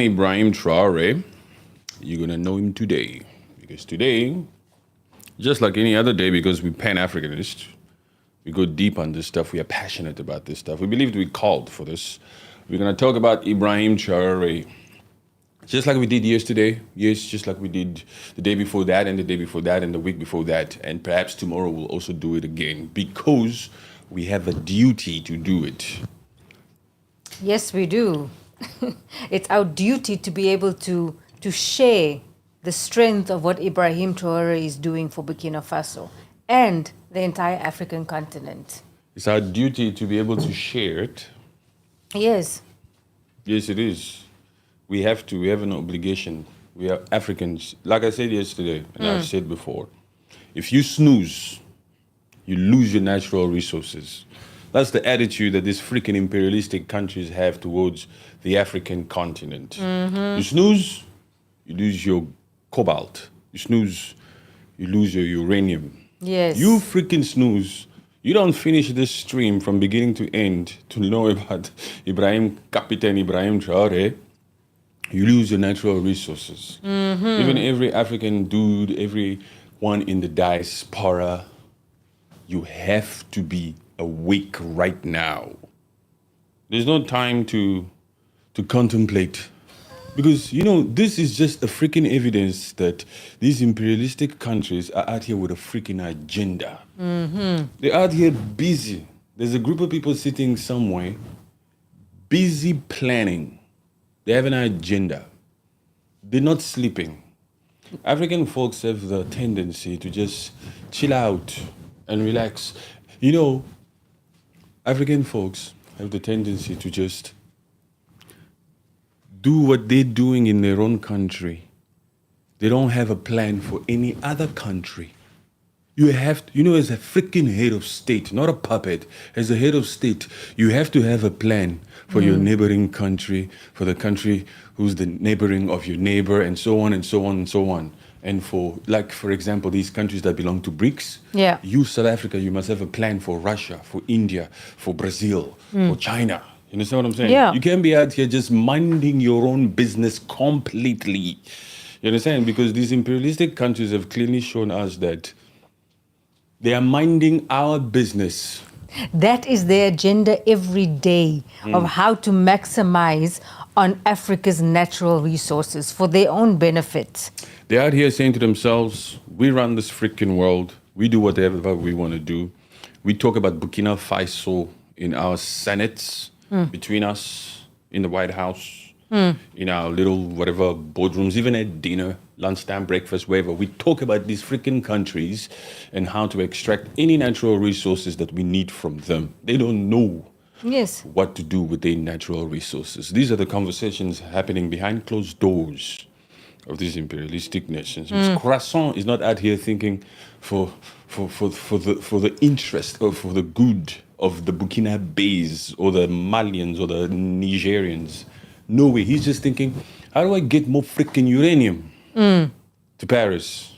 Ibrahim Traore, you're gonna know him today. Because today, just like any other day, because we're Pan-Africanists, we go deep on this stuff. We are passionate about this stuff. We believe we called for this. We're gonna talk about Ibrahim Traore. Just like we did yesterday, yes, just like we did the day before that, and the day before that, and the week before that, and perhaps tomorrow we'll also do it again because we have a duty to do it. Yes, we do. It's our duty to be able to share the strength of what Ibrahim Traore is doing for Burkina Faso and the entire African continent. It's our duty to be able to share it. Yes. Yes, it is. We have to. We have an obligation. We are Africans. Like I said yesterday, and I've said before, if you snooze, you lose your natural resources. That's the attitude that these freaking imperialistic countries have towards the African continent. You snooze, you lose your cobalt. You snooze, you lose your uranium. Yes. You freaking snooze. You don't finish this stream from beginning to end to know about Captain Ibrahim Traore. You lose your natural resources. Even every African dude, everyone in the diaspora, you have to be awake right now. There's no time to contemplate. Because, this is just a freaking evidence that these imperialistic countries are out here with a freaking agenda. They're out here busy. There's a group of people sitting somewhere, busy planning. They have an agenda. They're not sleeping. African folks have the tendency to just chill out and relax. African folks have the tendency to just do what they're doing in their own country. They don't have a plan for any other country. You have to, as a freaking head of state, not a puppet, as a head of state, you have to have a plan for your neighboring country, for the country who's the neighboring of your neighbor, and so on and so on and so on. And for example, these countries that belong to BRICS, you, South Africa, you must have a plan for Russia, for India, for Brazil, for China. You understand what I'm saying? Yeah. You can't be out here just minding your own business completely. You understand? Because these imperialistic countries have clearly shown us that they are minding our business. That is their agenda every day of how to maximize on Africa's natural resources for their own benefit. They're out here saying to themselves, we run this freaking world. We do whatever we want to do. We talk about Burkina Faso in our senates, between us, in the White House, in our little whatever boardrooms, even at dinner, lunchtime, breakfast, wherever. We talk about these freaking countries and how to extract any natural resources that we need from them. They don't know what to do with their natural resources. These are the conversations happening behind closed doors of these imperialistic nations. Croissant is not out here thinking for the interest or for the good of the Burkinabés or the Malians or the Nigerians. No way. He's just thinking, how do I get more freaking uranium to Paris?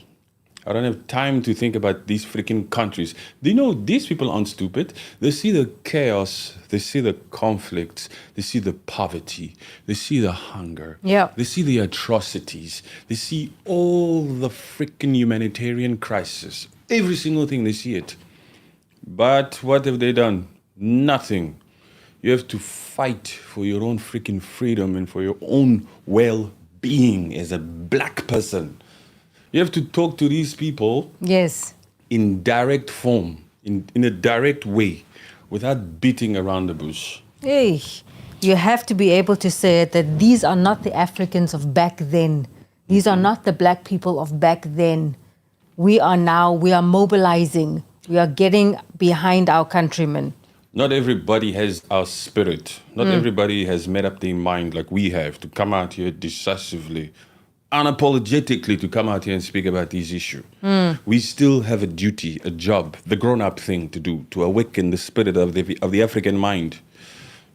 I don't have time to think about these freaking countries. These people aren't stupid. They see the chaos. They see the conflicts. They see the poverty. They see the hunger. Yeah. They see the atrocities. They see all the freaking humanitarian crisis. Every single thing, they see it. But what have they done? Nothing. You have to fight for your own freaking freedom and for your own well-being as a black person. You have to talk to these people in direct form, in a direct way, without beating around the bush. Hey, you have to be able to say that these are not the Africans of back then. These are not the black people of back then. We are mobilizing. We are getting behind our countrymen. Not everybody has our spirit. Not everybody has made up their mind like we have to come out here decisively, unapologetically to come out here and speak about these issues. We still have a duty, a job, the grown-up thing to do, to awaken the spirit of the African mind.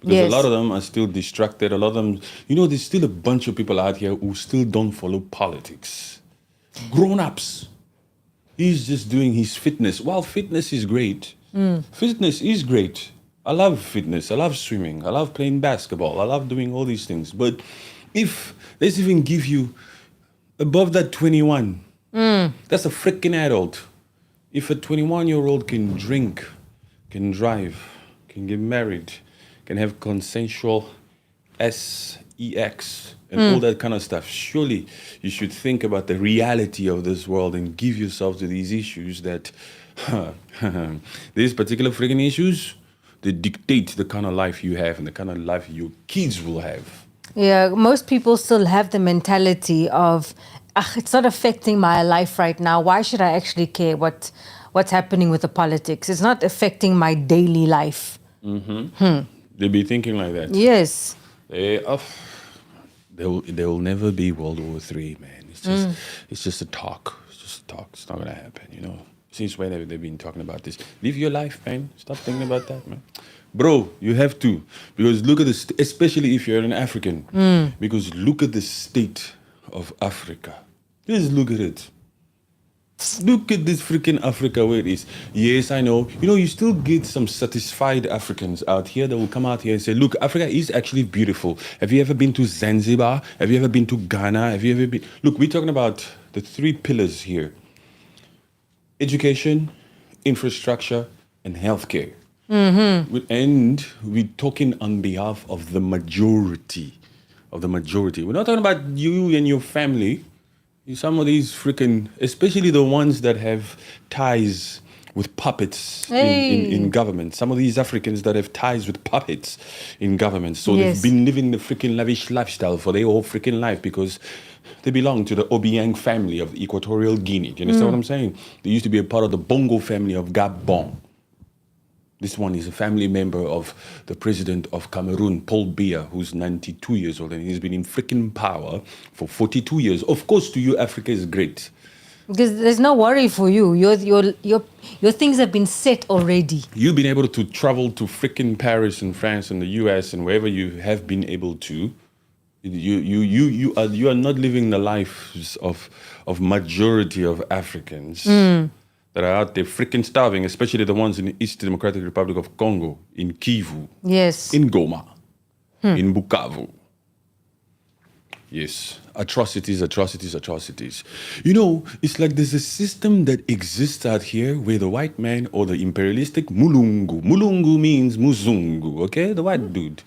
Because a lot of them are still distracted. A lot of them, there's still a bunch of people out here who still don't follow politics. Grown-ups. He's just doing his fitness. Well, fitness is great. Fitness is great. I love fitness. I love swimming. I love playing basketball. I love doing all these things. But If let's even give you above that 21, that's a freaking adult. If a 21-year-old can drink, can drive, can get married, can have consensual sex and all that kind of stuff, surely you should think about the reality of this world and give yourself to these issues that these particular freaking issues, they dictate the kind of life you have and the kind of life your kids will have. Yeah, most people still have the mentality of, it's not affecting my life right now. Why should I actually care what's happening with the politics? It's not affecting my daily life. They be thinking like that. Yes. There will never be World War III, man. It's just a talk. It's just a talk. It's not gonna happen, you know. Since when have they been talking about this? Live your life, man. Stop thinking about that, man. Bro, you have to. Because look at this, especially if you're an African. Because look at the state of Africa. Just look at it. Look at this freaking Africa where it is. Yes, I know. You know, you still get some satisfied Africans out here that will come out here and say, look, Africa is actually beautiful. Have you ever been to Zanzibar? Have you ever been to Ghana? Have you ever been... Look, we're talking about the 3 pillars here. Education, infrastructure, and healthcare. And we're talking on behalf of the majority. We're not talking about you and your family. Some of these freaking, especially the ones that have ties with puppets in government. Some of these Africans that have ties with puppets in government. So they've been living the freaking lavish lifestyle for their whole freaking life because they belong to the Obiang family of Equatorial Guinea. Do you understand what I'm saying? They used to be a part of the Bongo family of Gabon. This one is a family member of the president of Cameroon, Paul Biya, who's 92 years old, and he's been in freaking power for 42 years. Of course, to you, Africa is great. Because there's no worry for you. Your things have been set already. You've been able to travel to freaking Paris and France and the US and wherever you have been able to. You are not living the lives of majority of Africans. That are out there freaking starving, especially the ones in the East Democratic Republic of Congo, in Kivu, in Goma, in Bukavu. Yes, atrocities. You know, it's like there's a system that exists out here where the white man or the imperialistic Mulungu means Muzungu, okay? The white dude.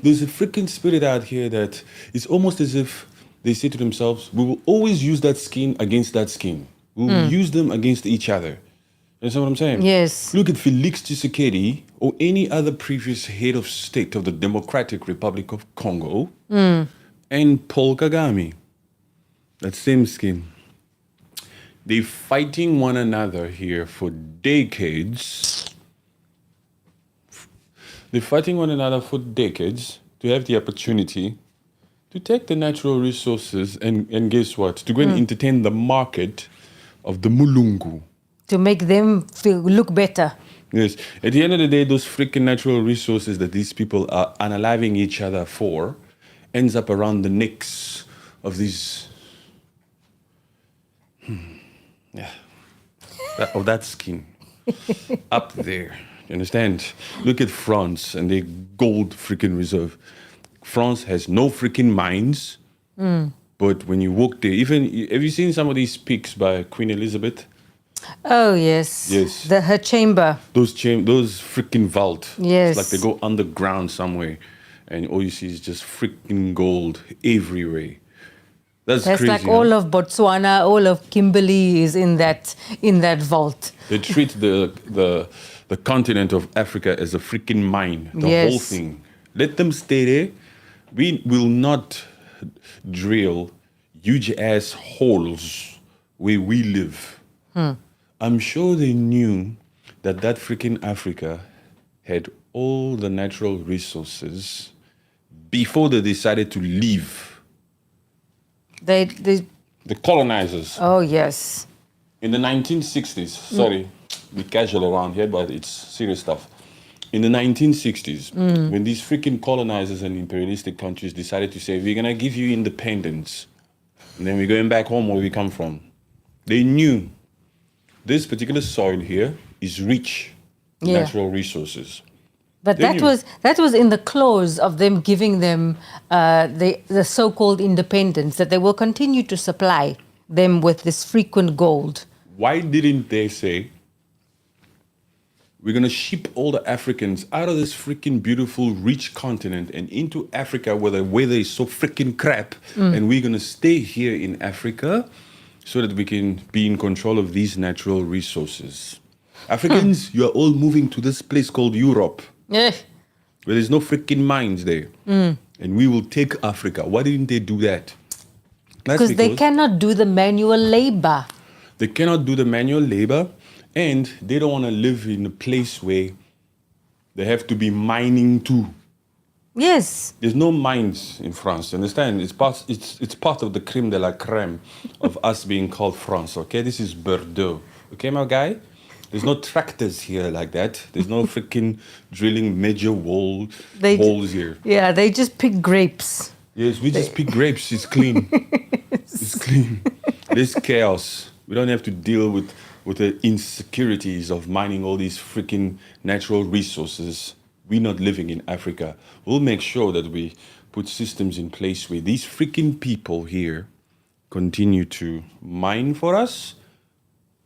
There's a freaking spirit out here that it's almost as if they say to themselves, we will always use that skin against that skin. We'll use them against each other. You understand what I'm saying? Yes. Look at Felix Tshisekedi or any other previous head of state of the Democratic Republic of Congo and Paul Kagame. That same skin. They're fighting one another here for decades. They're fighting one another for decades to have the opportunity to take the natural resources and guess what? To go and entertain the market of the Mulungu. To make them look better. Yes. At the end of the day, those freaking natural resources that these people are unaliving each other for ends up around the necks of these... of that skin. Up there. You understand? Look at France and their gold freaking reserve. France has no freaking mines. But when you walk there, even have you seen some of these pics by Queen Elizabeth? Oh yes. Yes. Her chamber. Those freaking vault. Yes. It's like they go underground somewhere, and all you see is just freaking gold everywhere. That's crazy. Like all of Botswana, all of Kimberley is in that vault. They treat the continent of Africa as a freaking mine. The whole thing. Let them stay there. We will not drill huge ass holes where we live. I'm sure they knew that freaking Africa had all the natural resources before they decided to leave. The colonizers. Oh yes. In the 1960s, sorry, be casual around here, but it's serious stuff. In the 1960s, when these freaking colonizers and imperialistic countries decided to say, we're going to give you independence, and then we're going back home where we come from, they knew this particular soil here is rich in natural resources. But Then that was in the clause of them giving them the so-called independence, that they will continue to supply them with this frequent gold. Why didn't they say, we're going to ship all the Africans out of this freaking beautiful, rich continent and into Africa where the weather is so freaking crap, and we're going to stay here in Africa so that we can be in control of these natural resources. Africans, you are all moving to this place called Europe, Yeah. where there's no freaking mines there. And we will take Africa. Why didn't they do that? That's Because they cannot do the manual labor. They cannot do the manual labor, and they don't want to live in a place where they have to be mining too. Yes. There's no mines in France, you understand? It's part of the creme de la creme of us being called France, okay? This is Bordeaux, okay, my guy? There's no tractors here like that. There's no freaking drilling major holes here. Yeah, they just pick grapes. Yes, we just pick grapes. It's clean. It's clean. There's chaos. We don't have to deal with the insecurities of mining all these freaking natural resources. We're not living in Africa. We'll make sure that we put systems in place where these freaking people here continue to mine for us,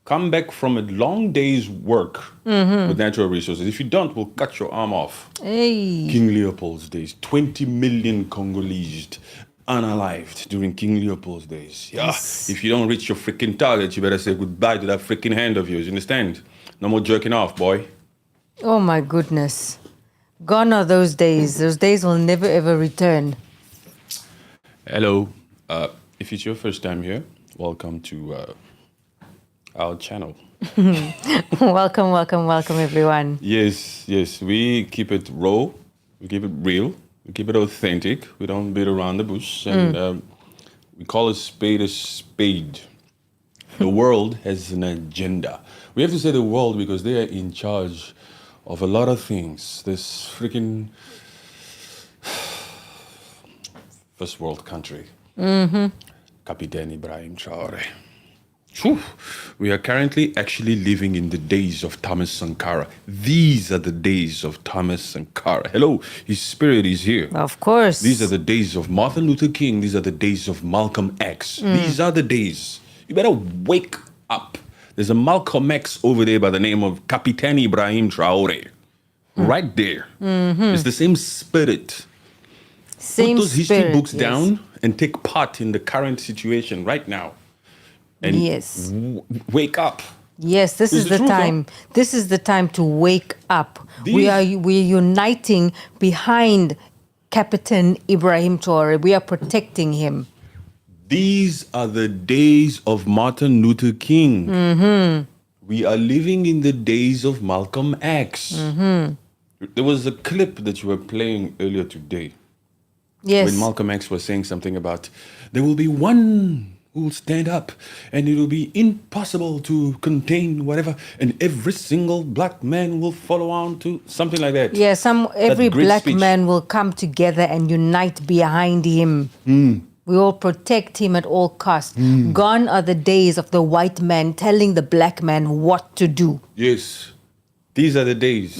come back from a long day's work with natural resources. If you don't, we'll cut your arm off. Hey. King Leopold's days, 20 million Congolese unalived during King Leopold's days. Yeah, Yes. if you don't reach your freaking target, you better say goodbye to that freaking hand of yours, you understand? No more jerking off, boy. Oh my goodness. Gone are those days. Those days will never ever return. Hello. If it's your first time here, welcome to our channel. Welcome, welcome, welcome, everyone. Yes, we keep it raw, we keep it real, we keep it authentic, we don't beat around the bush, and we call a spade a spade. The world has an agenda. We have to say the world because they are in charge of a lot of things. This freaking first world country. Captain Ibrahim Traore. Whew. We are currently actually living in the days of Thomas Sankara. These are the days of Thomas Sankara. Hello, his spirit is here. Of course. These are the days of Martin Luther King. These are the days of Malcolm X. These are the days. You better wake up. There's a Malcolm X over there by the name of Captain Ibrahim Traore. Right there. It's the same spirit. Same Put those history spirit, books yes. down and take part in the current situation right now. And Yes. Wake up. Yes, this It's is the the truth, huh? time. This is the time to wake up. These- We're uniting behind Captain Ibrahim Traore. We are protecting him. These are the days of Martin Luther King. We are living in the days of Malcolm X. There was a clip that you were playing earlier today Yes. when Malcolm X was saying something about there will be one who will stand up and it will be impossible to contain whatever, and every single black man will follow on to something like that. Yeah, every great black speech. man will come together and unite behind him. We will protect him at all costs. Gone are the days of the white man telling the black man what to do. Yes, these are the days.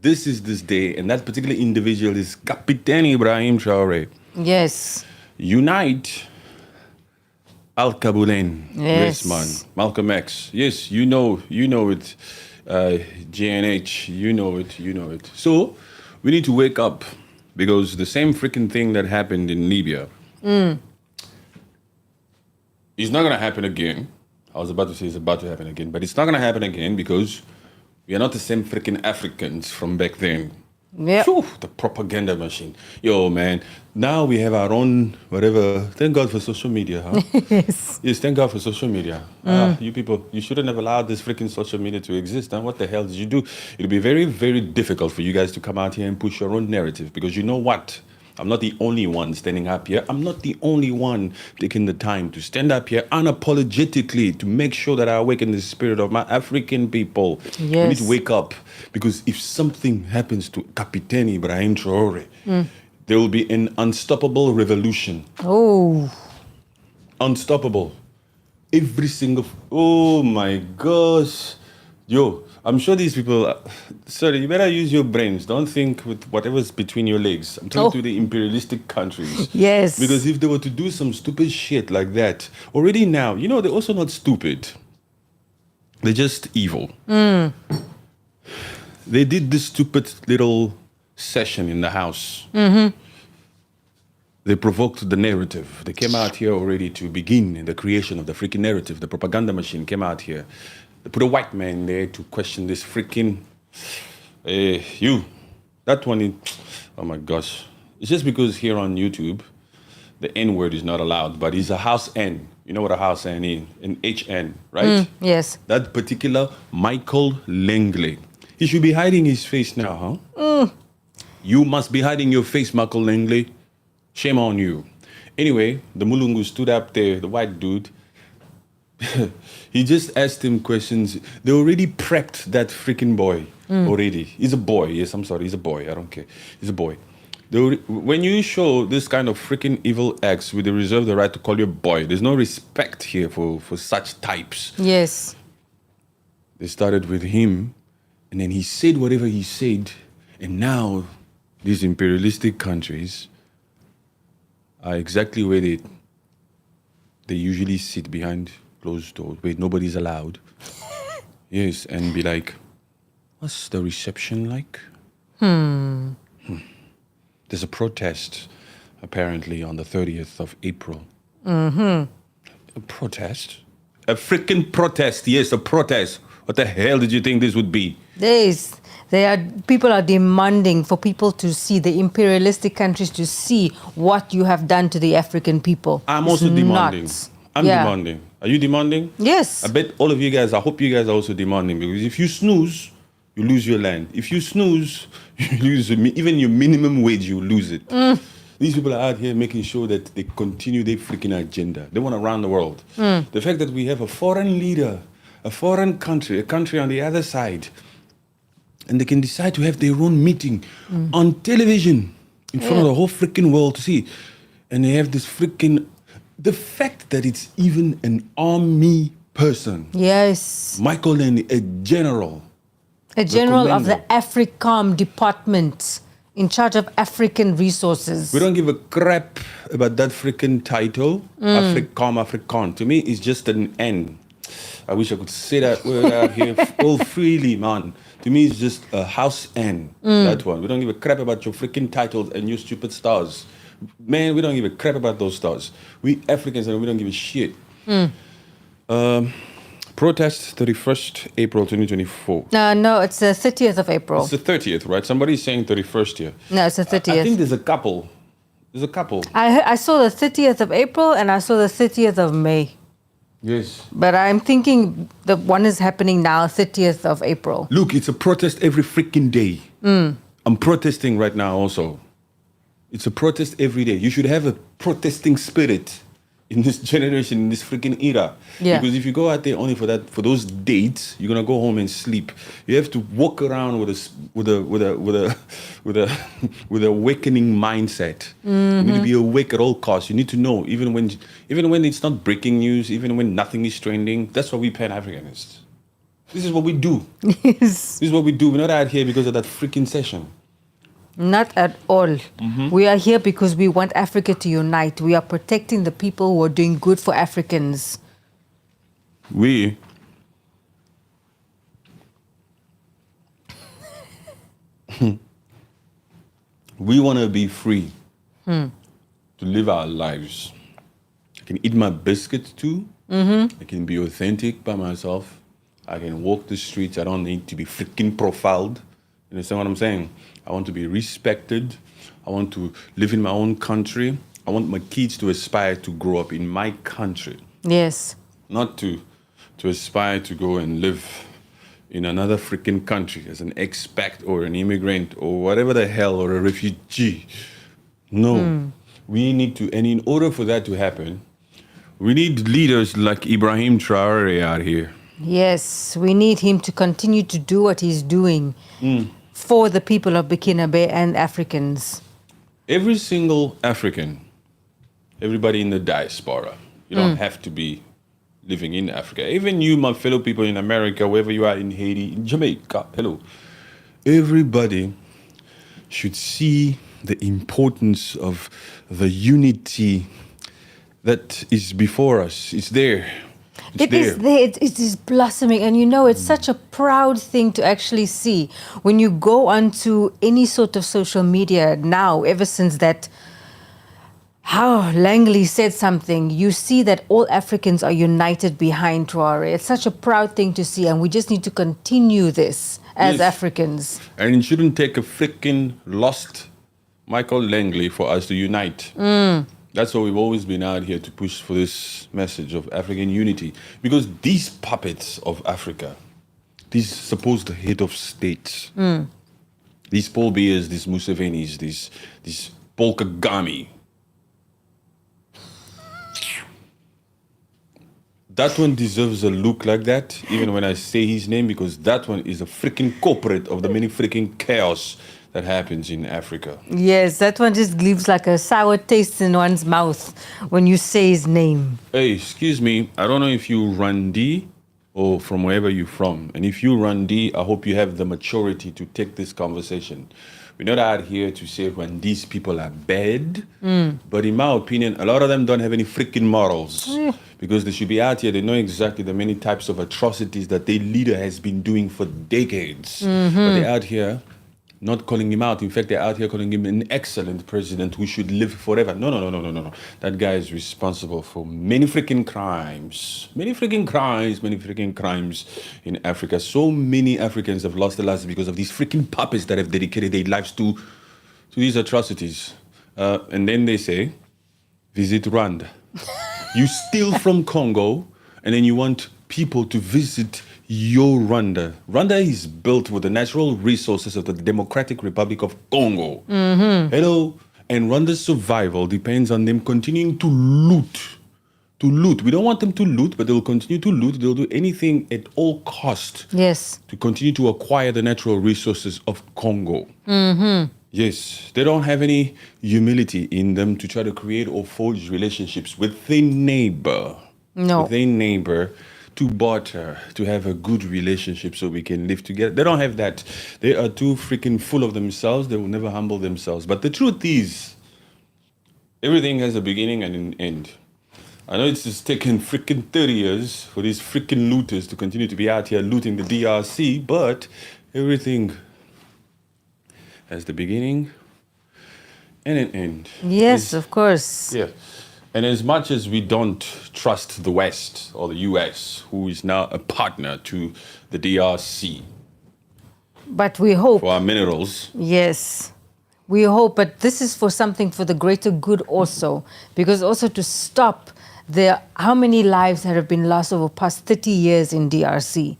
This is this day, and that particular individual is Captain Ibrahim Traore. Yes. Unite Al Kabulen. Yes. Man. Malcolm X. Yes, you know it. JNH, you know it. So we need to wake up because the same freaking thing that happened in Libya is not going to happen again. I was about to say it's about to happen again, but it's not going to happen again because we are not the same freaking Africans from back then. Yep. Phew, the propaganda machine. Yo, man, now we have our own whatever. Thank God for social media, huh? Yes. Yes, thank God for social media. You people, you shouldn't have allowed this freaking social media to exist. Huh? What the hell did you do? It'll be very, very difficult for you guys to come out here and push your own narrative because you know what? I'm not the only one standing up here. I'm not the only one taking the time to stand up here unapologetically to make sure that I awaken the spirit of my African people. We need Yes. to wake up because if something happens to Captain Ibrahim Traore, there will be an unstoppable revolution. Oh. Unstoppable. Every single... Oh my gosh. Yo, I'm sure these people, sorry, you better use your brains. Don't think with whatever's between your legs. I'm talking to the imperialistic countries. Yes. Because if they were to do some stupid shit like that, already now, they're also not stupid. They're just evil. They did this stupid little session in the house. They provoked the narrative. They came out here already to begin in the creation of the freaking narrative. The propaganda machine came out here. They put a white man there to question this freaking, that one, oh my gosh. It's just because here on YouTube, the N word is not allowed, but he's a house N. You know what a house N is? An HN, right? Yes. That particular Michael Langley. He should be hiding his face now, huh? You must be hiding your face, Michael Langley. Shame on you. Anyway, the Mulungu stood up there, the white dude. He just asked him questions. They already prepped that freaking boy already. He's a boy. Yes, I'm sorry. He's a boy. I don't care. He's a boy. When you show this kind of freaking evil acts, they reserve the right to call you a boy. There's no respect here for such types. Yes. They started with him, and then he said whatever he said, and now these imperialistic countries are exactly where they usually sit behind closed doors, where nobody's allowed. Yes, and be like, what's the reception like? There's a protest, apparently, on the 30th of April. A protest? A freaking protest, yes, a protest. What the hell did you think this would be? People are demanding for people to see, the imperialistic countries to see what you have done to the African people. I'm also demanding. Nuts. I'm demanding. Are you demanding? Yes. I bet all of you guys, I hope you guys are also demanding, because if you snooze, you lose your land. If you snooze, you lose even your minimum wage, you lose it. These people are out here making sure that they continue their freaking agenda. They want to run the world. The fact that we have a foreign leader, a foreign country, a country on the other side, and they can decide to have their own meeting on television in front of the whole freaking world to see. And they have this freaking... The fact that it's even an army person. Yes. Michael Langley, a general. A general of the AFRICOM department in charge of African resources. We don't give a crap about that freaking title. African. To me, it's just an N. I wish I could say that word out here all freely, man. To me, it's just a house N. That one. We don't give a crap about your freaking titles and your stupid stars. Man, we don't give a crap about those stars. We Africans, and we don't give a shit. Protest 31st April 2024. No, it's the 30th of April. It's the 30th, right? Somebody's saying 31st here. No, it's the 30th. I think there's a couple. I saw the 30th of April and I saw the 30th of May. Yes. But I'm thinking the one is happening now, 30th of April. Look, it's a protest every freaking day. I'm protesting right now also. It's a protest every day. You should have a protesting spirit in this generation, in this freaking era. Yeah. Because if you go out there only for those dates, you're gonna go home and sleep. You have to walk around with a awakening mindset. You need to be awake at all costs. You need to know, even when it's not breaking news, even when nothing is trending. That's why we Pan-Africanists. This is what we do. Yes. This is what we do. We're not out here because of that freaking session. Not at all. We are here because we want Africa to unite. We are protecting the people who are doing good for Africans. We want to be free to live our lives. I can eat my biscuits too. I can be authentic by myself. I can walk the streets. I don't need to be freaking profiled. You understand what I'm saying? I want to be respected. I want to live in my own country. I want my kids to aspire to grow up in my country. Yes. Not to aspire to go and live in another freaking country as an expat or an immigrant or whatever the hell, or a refugee. No. We need to, and in order for that to happen, we need leaders like Ibrahim Traore out here. Yes, we need him to continue to do what he's doing for the people of Burkina Faso and Africans. Every single African, everybody in the diaspora, you don't have to be living in Africa. Even you, my fellow people in America, wherever you are, in Haiti, in Jamaica, hello. Everybody should see the importance of the unity that is before us. It's there. It's It is there. It is blossoming. And you know, it's such a proud thing to actually see when you go onto any sort of social media now, ever since that, how Langley said something, you see that all Africans are united behind Traore. It's such a proud thing to see. And we just need to continue this as Yes. Africans. And it shouldn't take a freaking lost Michael Langley for us to unite. That's why we've always been out here to push for this message of African unity. Because these puppets of Africa, these supposed head of states, these Paul Biya's, these Musevenis, these Paul Kagame, that one deserves a look like that, even when I say his name, because that one is a freaking culprit of the many freaking chaos that happens in Africa. Yes, that one just leaves like a sour taste in one's mouth when you say his name. Hey, excuse me, I don't know if you Randi or from wherever you're from. And if you Randi, I hope you have the maturity to take this conversation. We're not out here to say when these people are bad, but in my opinion, a lot of them don't have any freaking morals. Because they should be out here, they know exactly the many types of atrocities that their leader has been doing for decades. But they're out here not calling him out. In fact, they're out here calling him an excellent president who should live forever. No. That guy is responsible for many freaking crimes. Many freaking crimes in Africa. So many Africans have lost their lives because of these freaking puppets that have dedicated their lives to these atrocities. And then they say, visit Rwanda. You steal from Congo, and then you want people to visit your Rwanda. Rwanda is built with the natural resources of the Democratic Republic of Congo. Hello. And Rwanda's survival depends on them continuing to loot. We don't want them to loot, but they'll continue to loot. They'll do anything at all cost. Yes. To continue to acquire the natural resources of Congo. Yes, they don't have any humility in them to try to create or forge relationships with their neighbor. No. With their neighbor, to barter, to have a good relationship so we can live together. They don't have that. They are too freaking full of themselves. They will never humble themselves. But the truth is, everything has a beginning and an end. I know it's just taken freaking 30 years for these freaking looters to continue to be out here looting the DRC, but everything has the beginning and an end. Yes, of course. Yeah. And as much as we don't trust the West or the US, who is now a partner to the DRC But we hope. for our minerals, Yes. We hope, but this is for something for the greater good also. Because also to stop how many lives have been lost over the past 30 years in DRC?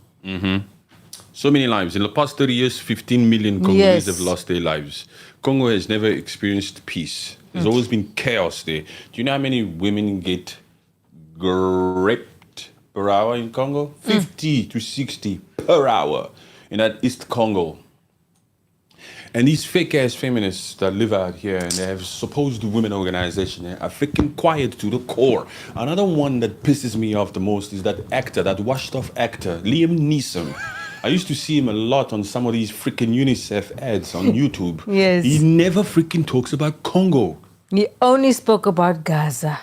so many lives. In the past 30 years, 15 million Congolese Yes. have lost their lives. Congo has never experienced peace. There's always been chaos there. Do you know how many women get raped per hour in Congo? 50 to 60 per hour in that East Congo. And these fake-ass feminists that live out here and they have supposed women organization are freaking quiet to the core. Another one that pisses me off the most is that actor, that washed-off actor, Liam Neeson. I used to see him a lot on some of these freaking UNICEF ads on YouTube. Yes. He never freaking talks about Congo. He only spoke about Gaza,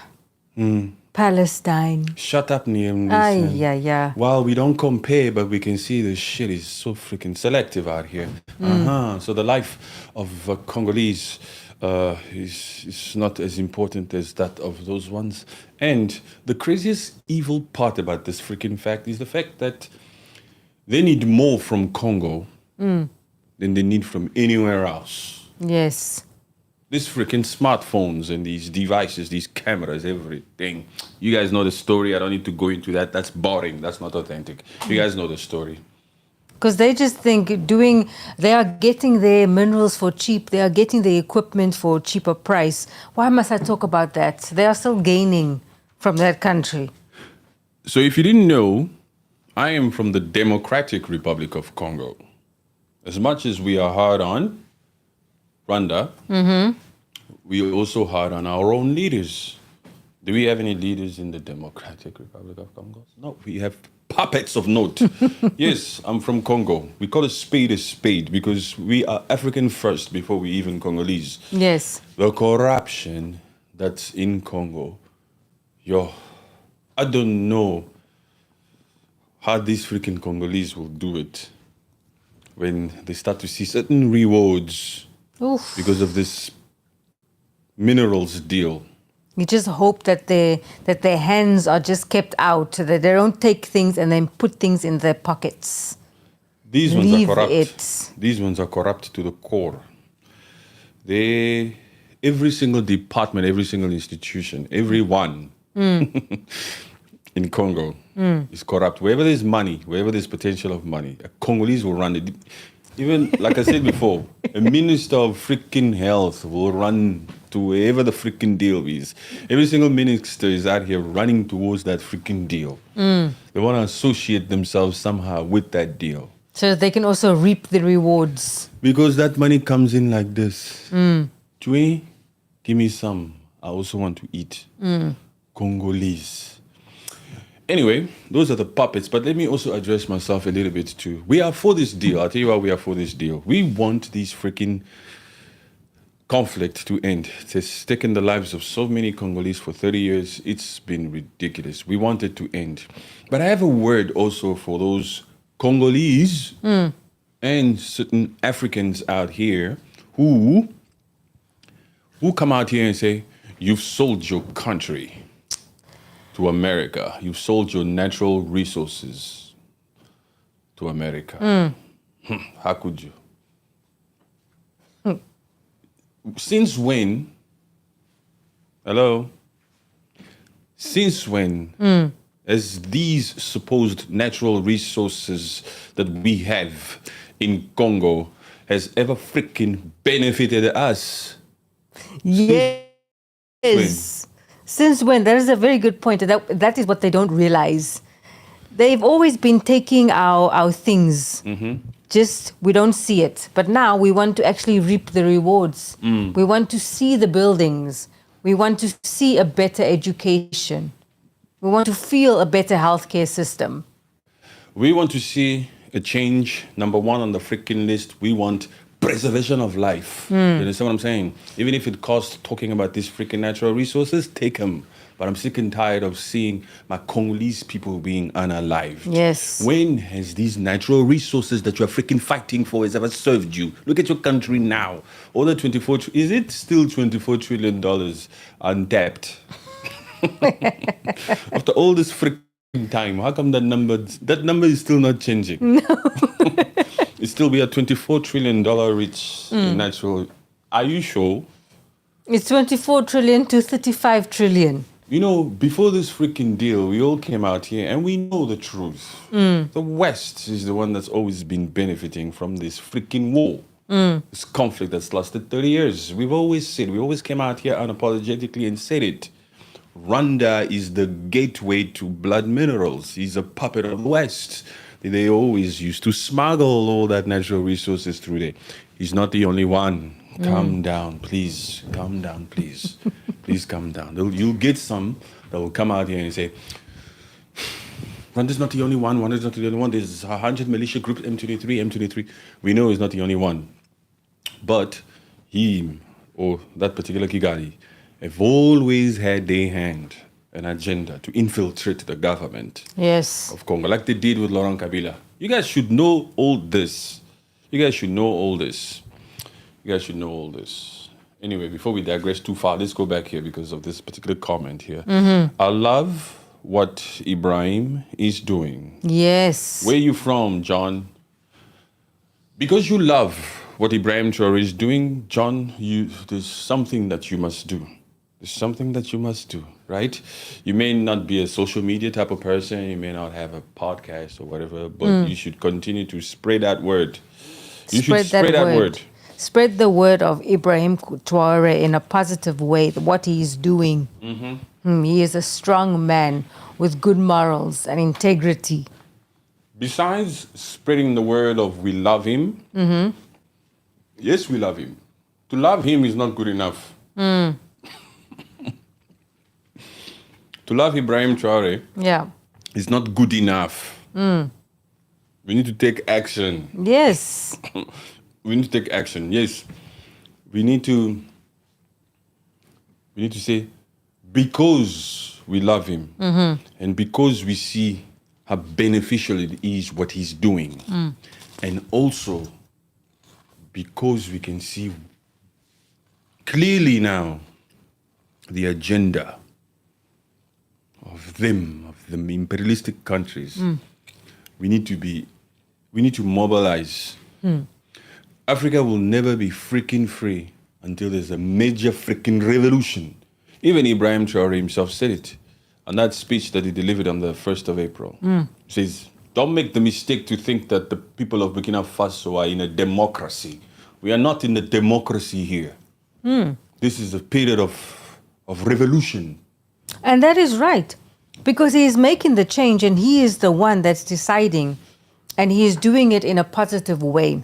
Palestine. Shut up, Liam Neeson. Yeah. Well, we don't compare, but we can see the shit is so freaking selective out here. So the life of Congolese is not as important as that of those ones. And the craziest evil part about this freaking fact is the fact that they need more from Congo than they need from anywhere else. Yes. These freaking smartphones and these devices, these cameras, everything. You guys know the story. I don't need to go into that. That's boring. That's not authentic. You guys know the story. Because they just think they are getting their minerals for cheap. They are getting the equipment for a cheaper price. Why must I talk about that? They are still gaining from that country. So if you didn't know, I am from the Democratic Republic of Congo. As much as we are hard on Rwanda, we are also hard on our own leaders. Do we have any leaders in the Democratic Republic of Congo? No, we have puppets of note. Yes, I'm from Congo. We call a spade because we are African first before we even Congolese. Yes. The corruption that's in Congo, yo, I don't know how these freaking Congolese will do it when they start to see certain rewards Oof. because of this minerals deal. You just hope that their hands are just kept out, that they don't take things and then put things in their pockets. These ones Leave are corrupt. it. These ones are corrupt to the core. Every single department, every single institution, everyone in Congo is corrupt. Wherever there's money, wherever there's potential of money, Congolese will run it. Even, like I said before, a minister of freaking health will run to wherever the freaking deal is. Every single minister is out here running towards that freaking deal. They want to associate themselves somehow with that deal. So they can also reap the rewards. Because that money comes in like this. Chui, give me some. I also want to eat. Congolese. Anyway, those are the puppets, but let me also address myself a little bit too. We are for this deal. I'll tell you why we are for this deal. We want these freaking conflict to end. It's taken the lives of so many Congolese for 30 years. It's been ridiculous. We want it to end. But I have a word also for those Congolese and certain Africans out here who come out here and say, you've sold your country to America. You've sold your natural resources to America. How could you? Since when? Hello? Since when has these supposed natural resources that we have in Congo has ever freaking benefited us? Yes. Since when? That is a very good point. That is what they don't realize. They've always been taking our things. Just we don't see it. But now we want to actually reap the rewards. We want to see the buildings. We want to see a better education. We want to feel a better healthcare system. We want to see a change. Number one on the freaking list, we want preservation of life. You understand what I'm saying? Even if it costs talking about these freaking natural resources, take them. But I'm sick and tired of seeing my Congolese people being unalived. Yes. When has these natural resources that you're freaking fighting for has ever served you? Look at your country now. All the is it still $24 trillion untapped? After all this freaking time, how come that number is still not changing? No. It's still we are $24 trillion rich in natural. Are you sure? It's 24 trillion to 35 trillion. You know, before this freaking deal, we all came out here and we know the truth. The West is the one that's always been benefiting from this freaking war. This conflict that's lasted 30 years. We always came out here unapologetically and said it. Rwanda is the gateway to blood minerals. He's a puppet of the West. They always used to smuggle all that natural resources through there. He's not the only one. Calm down, please. Calm down, please. Please calm down. You'll get some that will come out here and say, Rwanda's not the only one. Rwanda's not the only one. There's 100 militia groups, M23. We know he's not the only one. But him or that particular Kigali have always had their hand an agenda to infiltrate the government of Congo, like they did with Laurent Kabila. You guys should know all this. Anyway, before we digress too far, let's go back here because of this particular comment here. I love what Ibrahim is doing. Yes. Where are you from, John? Because you love what Ibrahim Traore is doing, John, there's something that you must do. There's something that you must do, right? You may not be a social media type of person. You may not have a podcast or whatever, but you should continue to spread that word. You should spread that word. Spread the word of Ibrahim Traore in a positive way, what he is doing. He is a strong man with good morals and integrity. Besides spreading the word of we love him, yes, we love him. To love him is not good enough. To love Ibrahim Traore Yeah. is not good enough. We need to take action. Yes. We need to take action. Yes. We need to say, because we love him and because we see how beneficial it is what he's doing. And also because we can see clearly now the agenda of the imperialistic countries. We need to mobilize. Africa will never be freaking free until there's a major freaking revolution. Even Ibrahim Traore himself said it on that speech that he delivered on the 1st of April. He says, don't make the mistake to think that the people of Burkina Faso are in a democracy. We are not in a democracy here. This is a period of revolution. And that is right. Because he is making the change and he is the one that's deciding. And he is doing it in a positive way.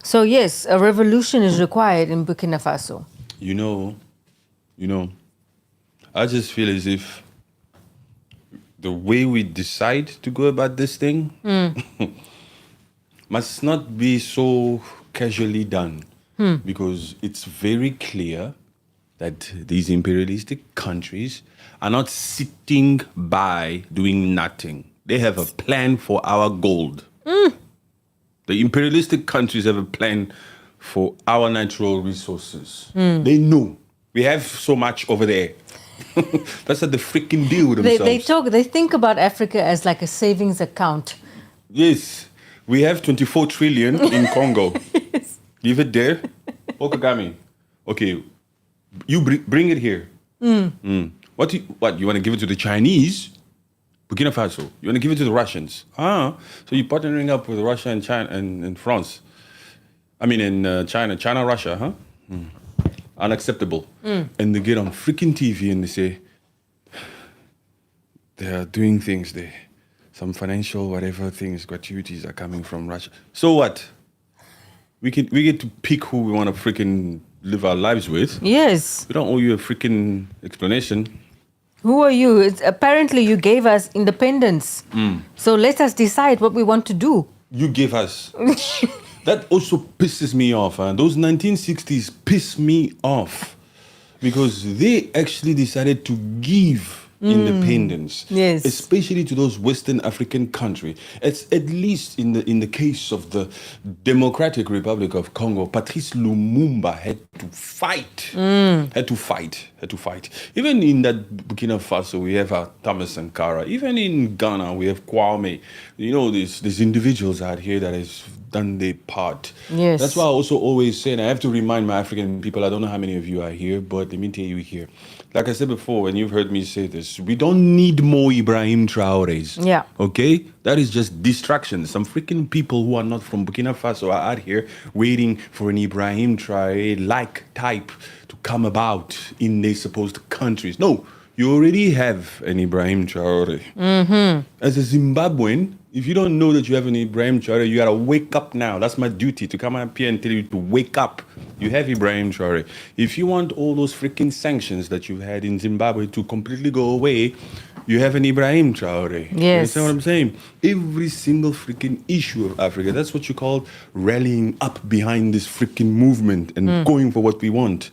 So yes, a revolution is required in Burkina Faso. You know, I just feel as if the way we decide to go about this thing must not be so casually done. Because it's very clear that these imperialistic countries are not sitting by doing nothing. They have a plan for our gold. The imperialistic countries have a plan for our natural resources. They know we have so much over there. That's not the freaking deal with themselves. They think about Africa as like a savings account. Yes, we have 24 trillion in Congo. Yes. Leave it there. Okagami. Okay, you bring it here. What you want to give it to the Chinese? Burkina Faso. You want to give it to the Russians? So you're partnering up with Russia and China and France. I mean, in China, Russia, huh? Unacceptable. And they get on freaking TV and they say they are doing things there. Some financial whatever things, gratuities are coming from Russia. So what? We get to pick who we want to freaking live our lives with. Yes. We don't owe you a freaking explanation. Who are you? Apparently you gave us independence. So let us decide what we want to do. You gave us. That also pisses me off. Those 1960s piss me off because they actually decided to give independence, yes, especially to those Western African countries. It's at least in the case of the Democratic Republic of Congo, Patrice Lumumba had to fight. Even in that Burkina Faso, we have Thomas Sankara. Even in Ghana, we have Kwame. You know, these individuals out here that has done their part. Yes. That's why I also always say, and I have to remind my African people, I don't know how many of you are here, but let me tell you here. Like I said before, and you've heard me say this, we don't need more Ibrahim Traores. Yeah. Okay? That is just distraction. Some freaking people who are not from Burkina Faso are out here waiting for an Ibrahim Traore-like type to come about in their supposed countries. No, you already have an Ibrahim Traore. As a Zimbabwean, if you don't know that you have an Ibrahim Traore, you gotta wake up now. That's my duty, to come up here and tell you to wake up. You have Ibrahim Traore. If you want all those freaking sanctions that you've had in Zimbabwe to completely go away, you have an Ibrahim Traore. Yes. You understand what I'm saying? Every single freaking issue of Africa, that's what you call rallying up behind this freaking movement and going for what we want.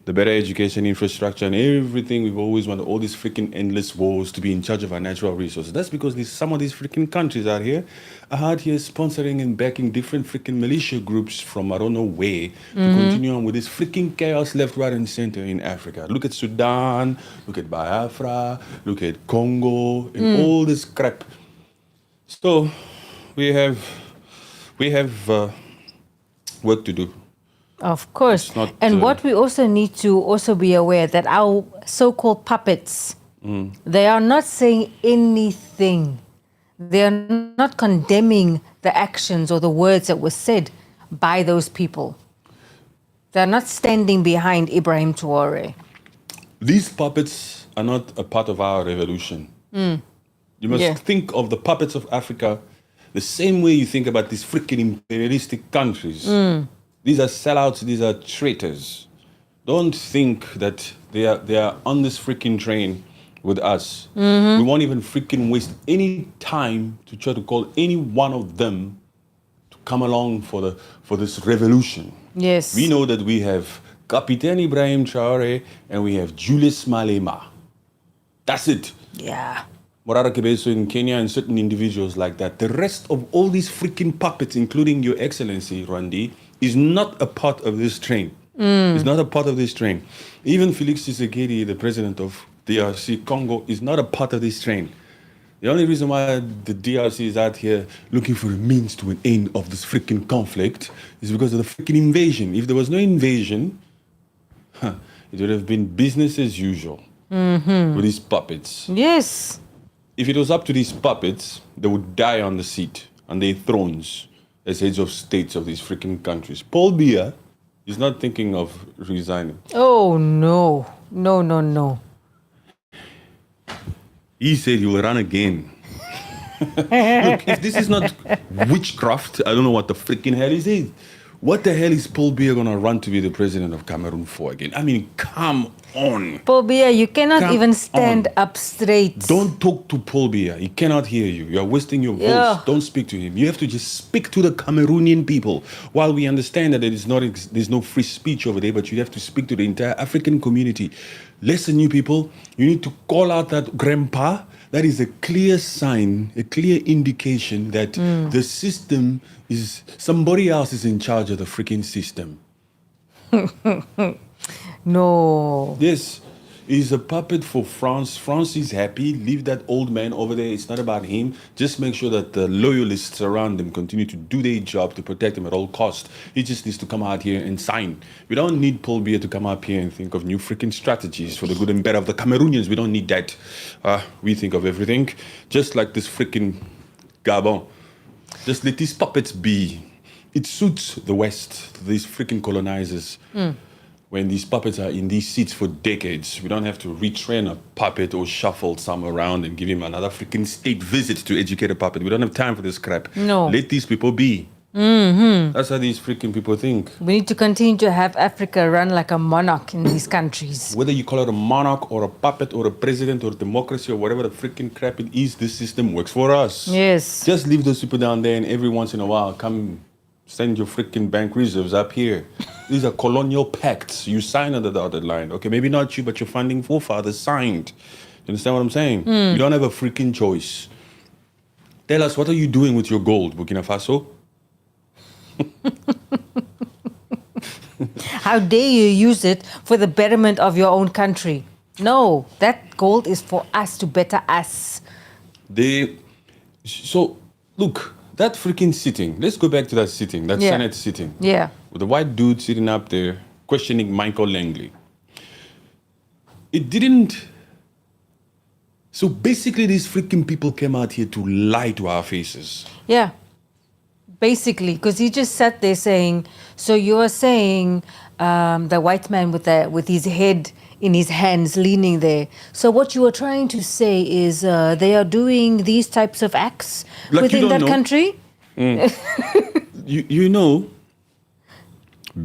The better education, infrastructure, and everything we've always wanted, all these freaking endless wars to be in charge of our natural resources. That's because some of these freaking countries out here are out here sponsoring and backing different freaking militia groups from I don't know where to continue on with this freaking chaos left, right, and center in Africa. Look at Sudan, look at Biafra, look at Congo, and all this crap. So we have work to do. Of course. Not, and what we also need to also be aware that our so-called puppets, they are not saying anything. They are not condemning the actions or the words that were said by those people. They're not standing behind Ibrahim Traore. These puppets are not a part of our revolution. You must think of the puppets of Africa the same way you think about these freaking imperialistic countries. These are sellouts, these are traitors. Don't think that they are on this freaking train with us. We won't even freaking waste any time to try to call any one of them to come along for this revolution. Yes. We know that we have Captain Ibrahim Traore and we have Julius Malema. That's it. Yeah. Morara Kebeso in Kenya and certain individuals like that. The rest of all these freaking puppets, including Your Excellency, Randy, is not a part of this train. It's not a part of this train. Even Felix Tshisekedi, the president of DRC Congo, is not a part of this train. The only reason why the DRC is out here looking for a means to an end of this freaking conflict is because of the freaking invasion. If there was no invasion, it would have been business as usual with these puppets. Yes. If it was up to these puppets, they would die on the seat, on their thrones, as heads of states of these freaking countries. Paul Biya is not thinking of resigning. Oh, no. No, no, no. He said he will run again. Look, if this is not witchcraft, I don't know what the freaking hell is it. What the hell is Paul Biya going to run to be the president of Cameroon for again? I mean, come on. Paul Biya, you cannot Come even stand on. up straight. Don't talk to Paul Biya. He cannot hear you. You are wasting your voice. Yeah. Don't speak to him. You have to just speak to the Cameroonian people. While we understand that there's no free speech over there, but you have to speak to the entire African community. Listen, you people, you need to call out that grandpa. That is a clear sign, a clear indication that the system is, somebody else is in charge of the freaking system. No. Yes, he's a puppet for France. France is happy. Leave that old man over there. It's not about him. Just make sure that the loyalists around him continue to do their job to protect him at all costs. He just needs to come out here and sign. We don't need Paul Biya to come up here and think of new freaking strategies for the good and better of the Cameroonians. We don't need that. We think of everything. Just like this freaking Gabon. Just let these puppets be. It suits the West, these freaking colonizers. When these puppets are in these seats for decades, we don't have to retrain a puppet or shuffle some around and give him another freaking state visit to educate a puppet. We don't have time for this crap. No. Let these people be. That's how these freaking people think. We need to continue to have Africa run like a monarch in these countries. Whether you call it a monarch or a puppet or a president or democracy or whatever the freaking crap it is, this system works for us. Yes. Just leave those people down there and every once in a while come send your freaking bank reserves up here. These are colonial pacts. You sign under the dotted line. Okay, maybe not you, but your founding forefathers signed. You understand what I'm saying? You don't have a freaking choice. Tell us, what are you doing with your gold, Burkina Faso? How dare you use it for the betterment of your own country? No, that gold is for us to better us. So, look, that freaking sitting, let's go back to that sitting, that Yeah. Senate sitting. Yeah. With the white dude sitting up there questioning Michael Langley. It didn't. So basically, these freaking people came out here to lie to our faces. Yeah. Basically, because he just sat there saying, so you are saying the white man with his head in his hands leaning there. So what you are trying to say is they are doing these types of acts Like within you don't that know. country? You know,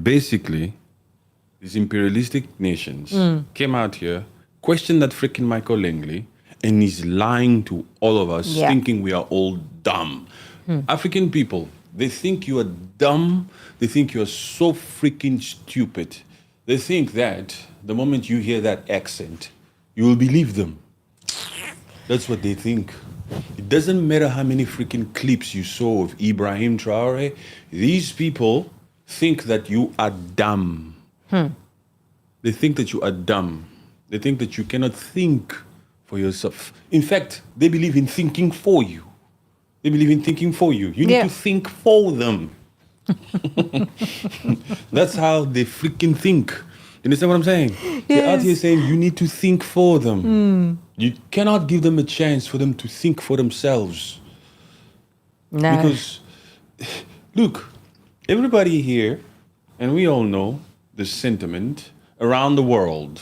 basically, these imperialistic nations came out here, questioned that freaking Michael Langley, and he's lying to all of us, Yeah. thinking we are all dumb. African people, they think you are dumb. They think you are so freaking stupid. They think that the moment you hear that accent, you will believe them. That's what they think. It doesn't matter how many freaking clips you saw of Ibrahim Traore. These people think that you are dumb. They think that you are dumb. They think that you cannot think for yourself. In fact, they believe in thinking for you. They believe in thinking for you. You need Yeah. to think for them. That's how they freaking think. You understand what I'm saying? They're out here Yes. saying you need to think for them. You cannot give them a chance for them to think for themselves. No. Because, look, everybody here, and we all know the sentiment around the world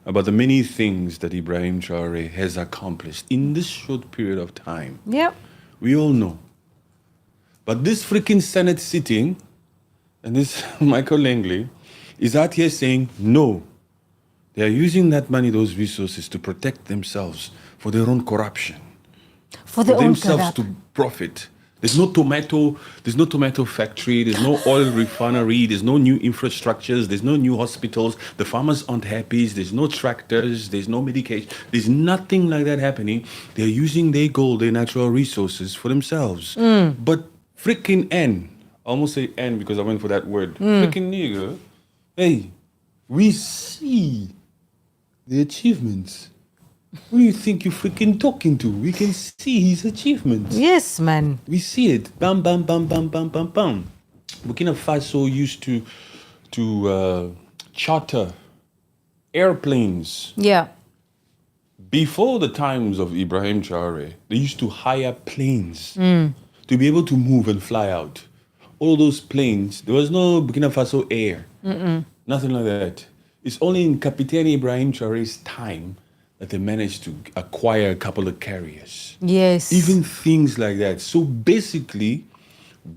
about the many things that Ibrahim Traore has accomplished in this short period of time. Yep. We all know. But this freaking Senate sitting, and this Michael Langley, is out here saying, no, They are using that money, those resources, to protect themselves for their own corruption, For their own themselves corrupt. to profit. There's no tomato factory, there's no oil refinery, there's no new infrastructures, there's no new hospitals, the farmers aren't happy, there's no tractors, there's no medication, there's nothing like that happening. They're using their gold, their natural resources for themselves. But freaking I almost say N because I went for that word. Freaking nigga, hey, we see the achievements. Who do you think you're freaking talking to? We can see his achievements. Yes, man. We see it. Bam, bam, bam, bam, bam, bam, bam. Burkina Faso used to charter airplanes. Yeah. Before the times of Ibrahim Traore, they used to hire planes to be able to move and fly out. All those planes, there was no Burkina Faso Air. Nothing like that. It's only in Captain Ibrahim Traore's time that they managed to acquire a couple of carriers. Yes. Even things like that. So basically,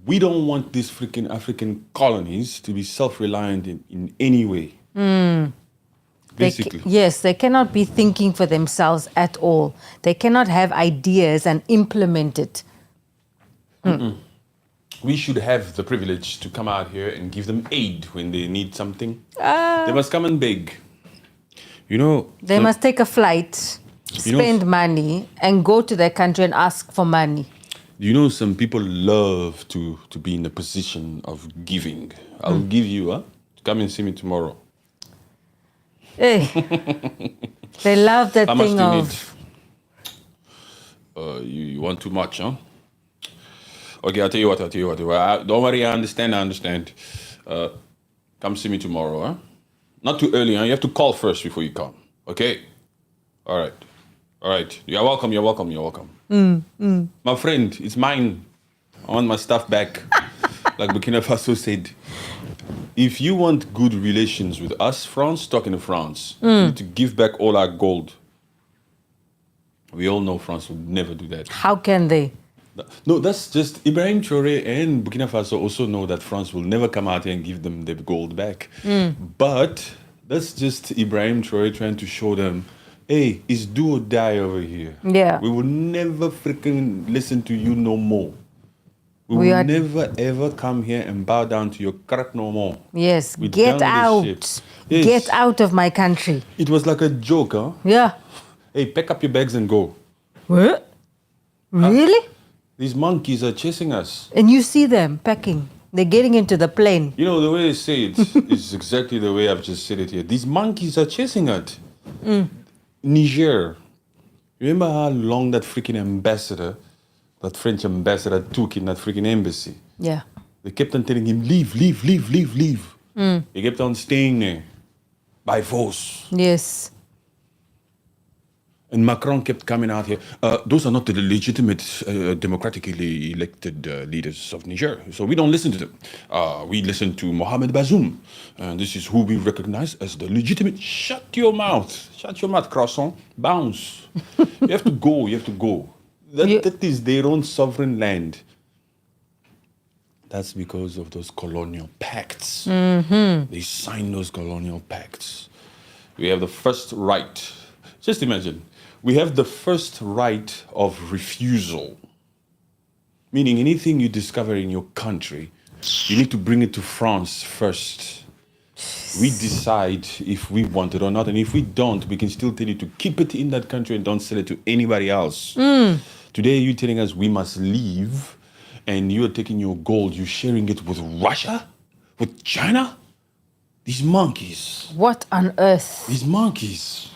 we don't want these freaking African colonies to be self-reliant in any way. Basically. Yes, they cannot be thinking for themselves at all. They cannot have ideas and implement it. We should have the privilege to come out here and give them aid when they need something. They must come and beg. You know, They must take a flight, spend money, and go to their country and ask for money. you know, some people love to be in a position of giving. I'll give you, come and see me tomorrow. Hey, they love that How much thing do you of. need? You want too much, huh? Okay, I'll tell you what. Don't worry, I understand. Come see me tomorrow, huh? Not too early, huh? You have to call first before you come, okay? All right. You're welcome. My friend, it's mine. I want my stuff back. Like Burkina Faso said. If you want good relations with us, France, talking to France, you need to give back all our gold. We all know France would never do that. How can they? No, that's just Ibrahim Traore and Burkina Faso also know that France will never come out here and give them their gold back. But that's just Ibrahim Traore trying to show them, hey, it's do or die over here. Yeah. We will never freaking listen to you no more. We We will are- never ever come here and bow down to your crack no more. Yes, We're get done with this out. shit. Yes. Get out of my country. It was like a joke, huh? Yeah. Hey, pack up your bags and go. What? Really? These monkeys are chasing us. And you see them packing. They're getting into the plane. You know, the way I say it is exactly the way I've just said it here. These monkeys are chasing us. Niger. Remember how long that freaking ambassador, that French ambassador took in that freaking embassy? Yeah. They kept on telling him, leave. He kept on staying there by force. Yes. And Macron kept coming out here. Those are not the legitimate, democratically elected leaders of Niger. So we don't listen to them. We listen to Mohamed Bazoum. And this is who we recognize as the legitimate. Shut your mouth, croissant. Bounce. You have to go. That is their own sovereign land. That's because of those colonial pacts. They signed those colonial pacts. We have the first right. Just imagine. We have the first right of refusal. Meaning anything you discover in your country, you need to bring it to France first. We decide if we want it or not. And if we don't, we can still tell you to keep it in that country and don't sell it to anybody else. Today, you're telling us we must leave, and you're taking your gold, you're sharing it with Russia? With China? These monkeys. What on earth? These monkeys.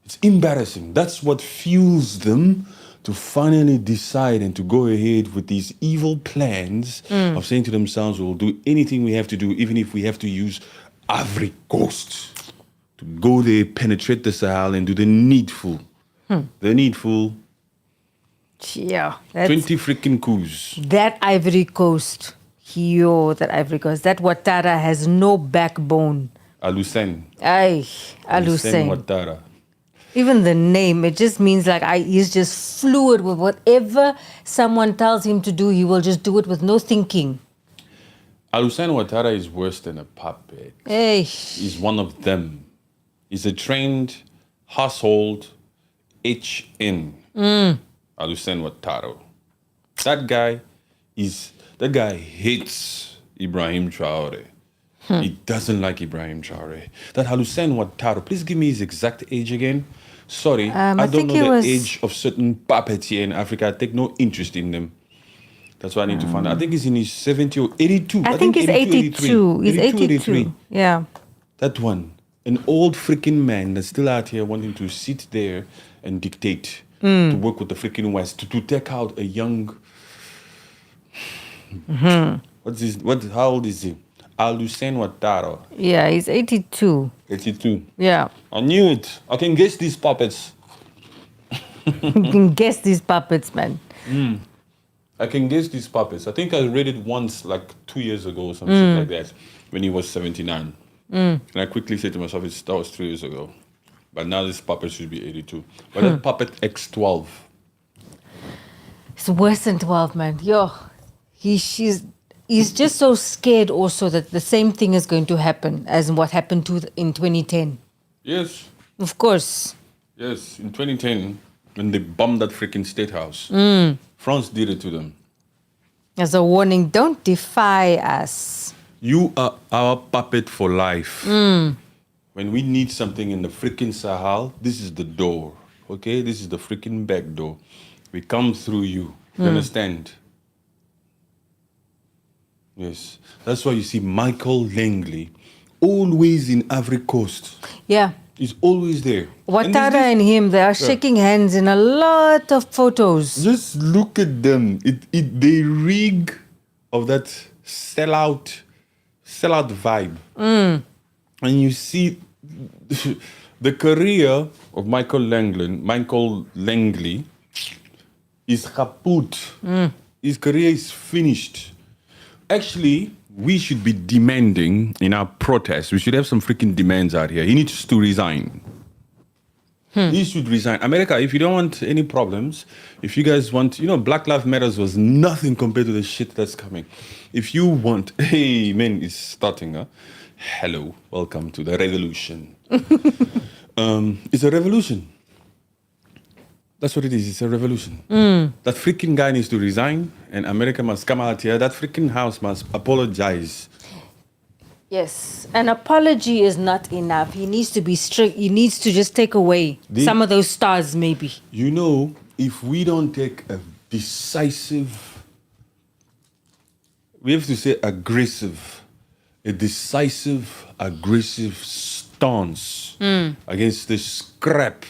It's embarrassing. That's what fuels them to finally decide and to go ahead with these evil plans of saying to themselves, we'll do anything we have to do, even if we have to use Ivory Coast to go there, penetrate the Sahel, and do the needful. The needful. Yeah. That's 20 freaking coups. that Ivory Coast. That Ivory Coast. That Ouattara has no backbone. Alusen. Ay, Aluseng. Ouattara. Even the name, it just means like he's just fluid with whatever someone tells him to do, he will just do it with no thinking. Alusen Ouattara is worse than a puppet. Hey. He's one of them. is a trained household HN. Aluseni Ouattara. That guy hates Ibrahim Traore. He doesn't like Ibrahim Traore. That Aluseni Ouattara, please give me his exact age again. Sorry, I don't think know the it was- age of certain puppets here in Africa. I take no interest in them. That's why I need to find out. I think he's in his 70 or 82. I think he's 82. He's 82. Yeah. That one. An old freaking man that's still out here wanting to sit there and dictate, to work with the freaking West, to take out a young... How old is he? Aluseni Ouattara. Yeah, he's 82. 82. Yeah. I knew it. I can guess these puppets. You can guess these puppets, man. I can guess these puppets. I think I read it once, like 2 years ago or some shit like that, when he was 79. And I quickly said to myself, that was 3 years ago. But now this puppet should be 82. But that puppet X12. It's worse than 12, man. Yo, he's just so scared also that the same thing is going to happen as what happened in 2010. Yes. Of course. Yes. In 2010, when they bombed that freaking state house, France did it to them. As a warning, don't defy us. You are our puppet for life. When we need something in the freaking Sahel, this is the door. Okay? This is the freaking back door. We come through you. You understand? Yes. That's why you see Michael Langley always in Ivory Coast. Yeah. He's always there. Ouattara and him, they are shaking hands in a lot of photos. Just look at them. They rig of that sellout vibe. And you see the career of Michael Langley is kaput. His career is finished. Actually, we should be demanding in our protests. We should have some freaking demands out here. He needs to resign. He should resign. America, if you don't want any problems, if you guys want, Black Lives Matters was nothing compared to the shit that's coming. If you want, hey, man, it's starting, huh? Hello, welcome to the revolution. It's a revolution. That's what it is. It's a revolution. That freaking guy needs to resign, and America must come out here. That freaking house must apologize. Yes, an apology is not enough. He needs to be strict. He needs to just take away some of those stars, maybe. If we don't take a decisive, we have to say aggressive, a decisive, aggressive stance against this crap,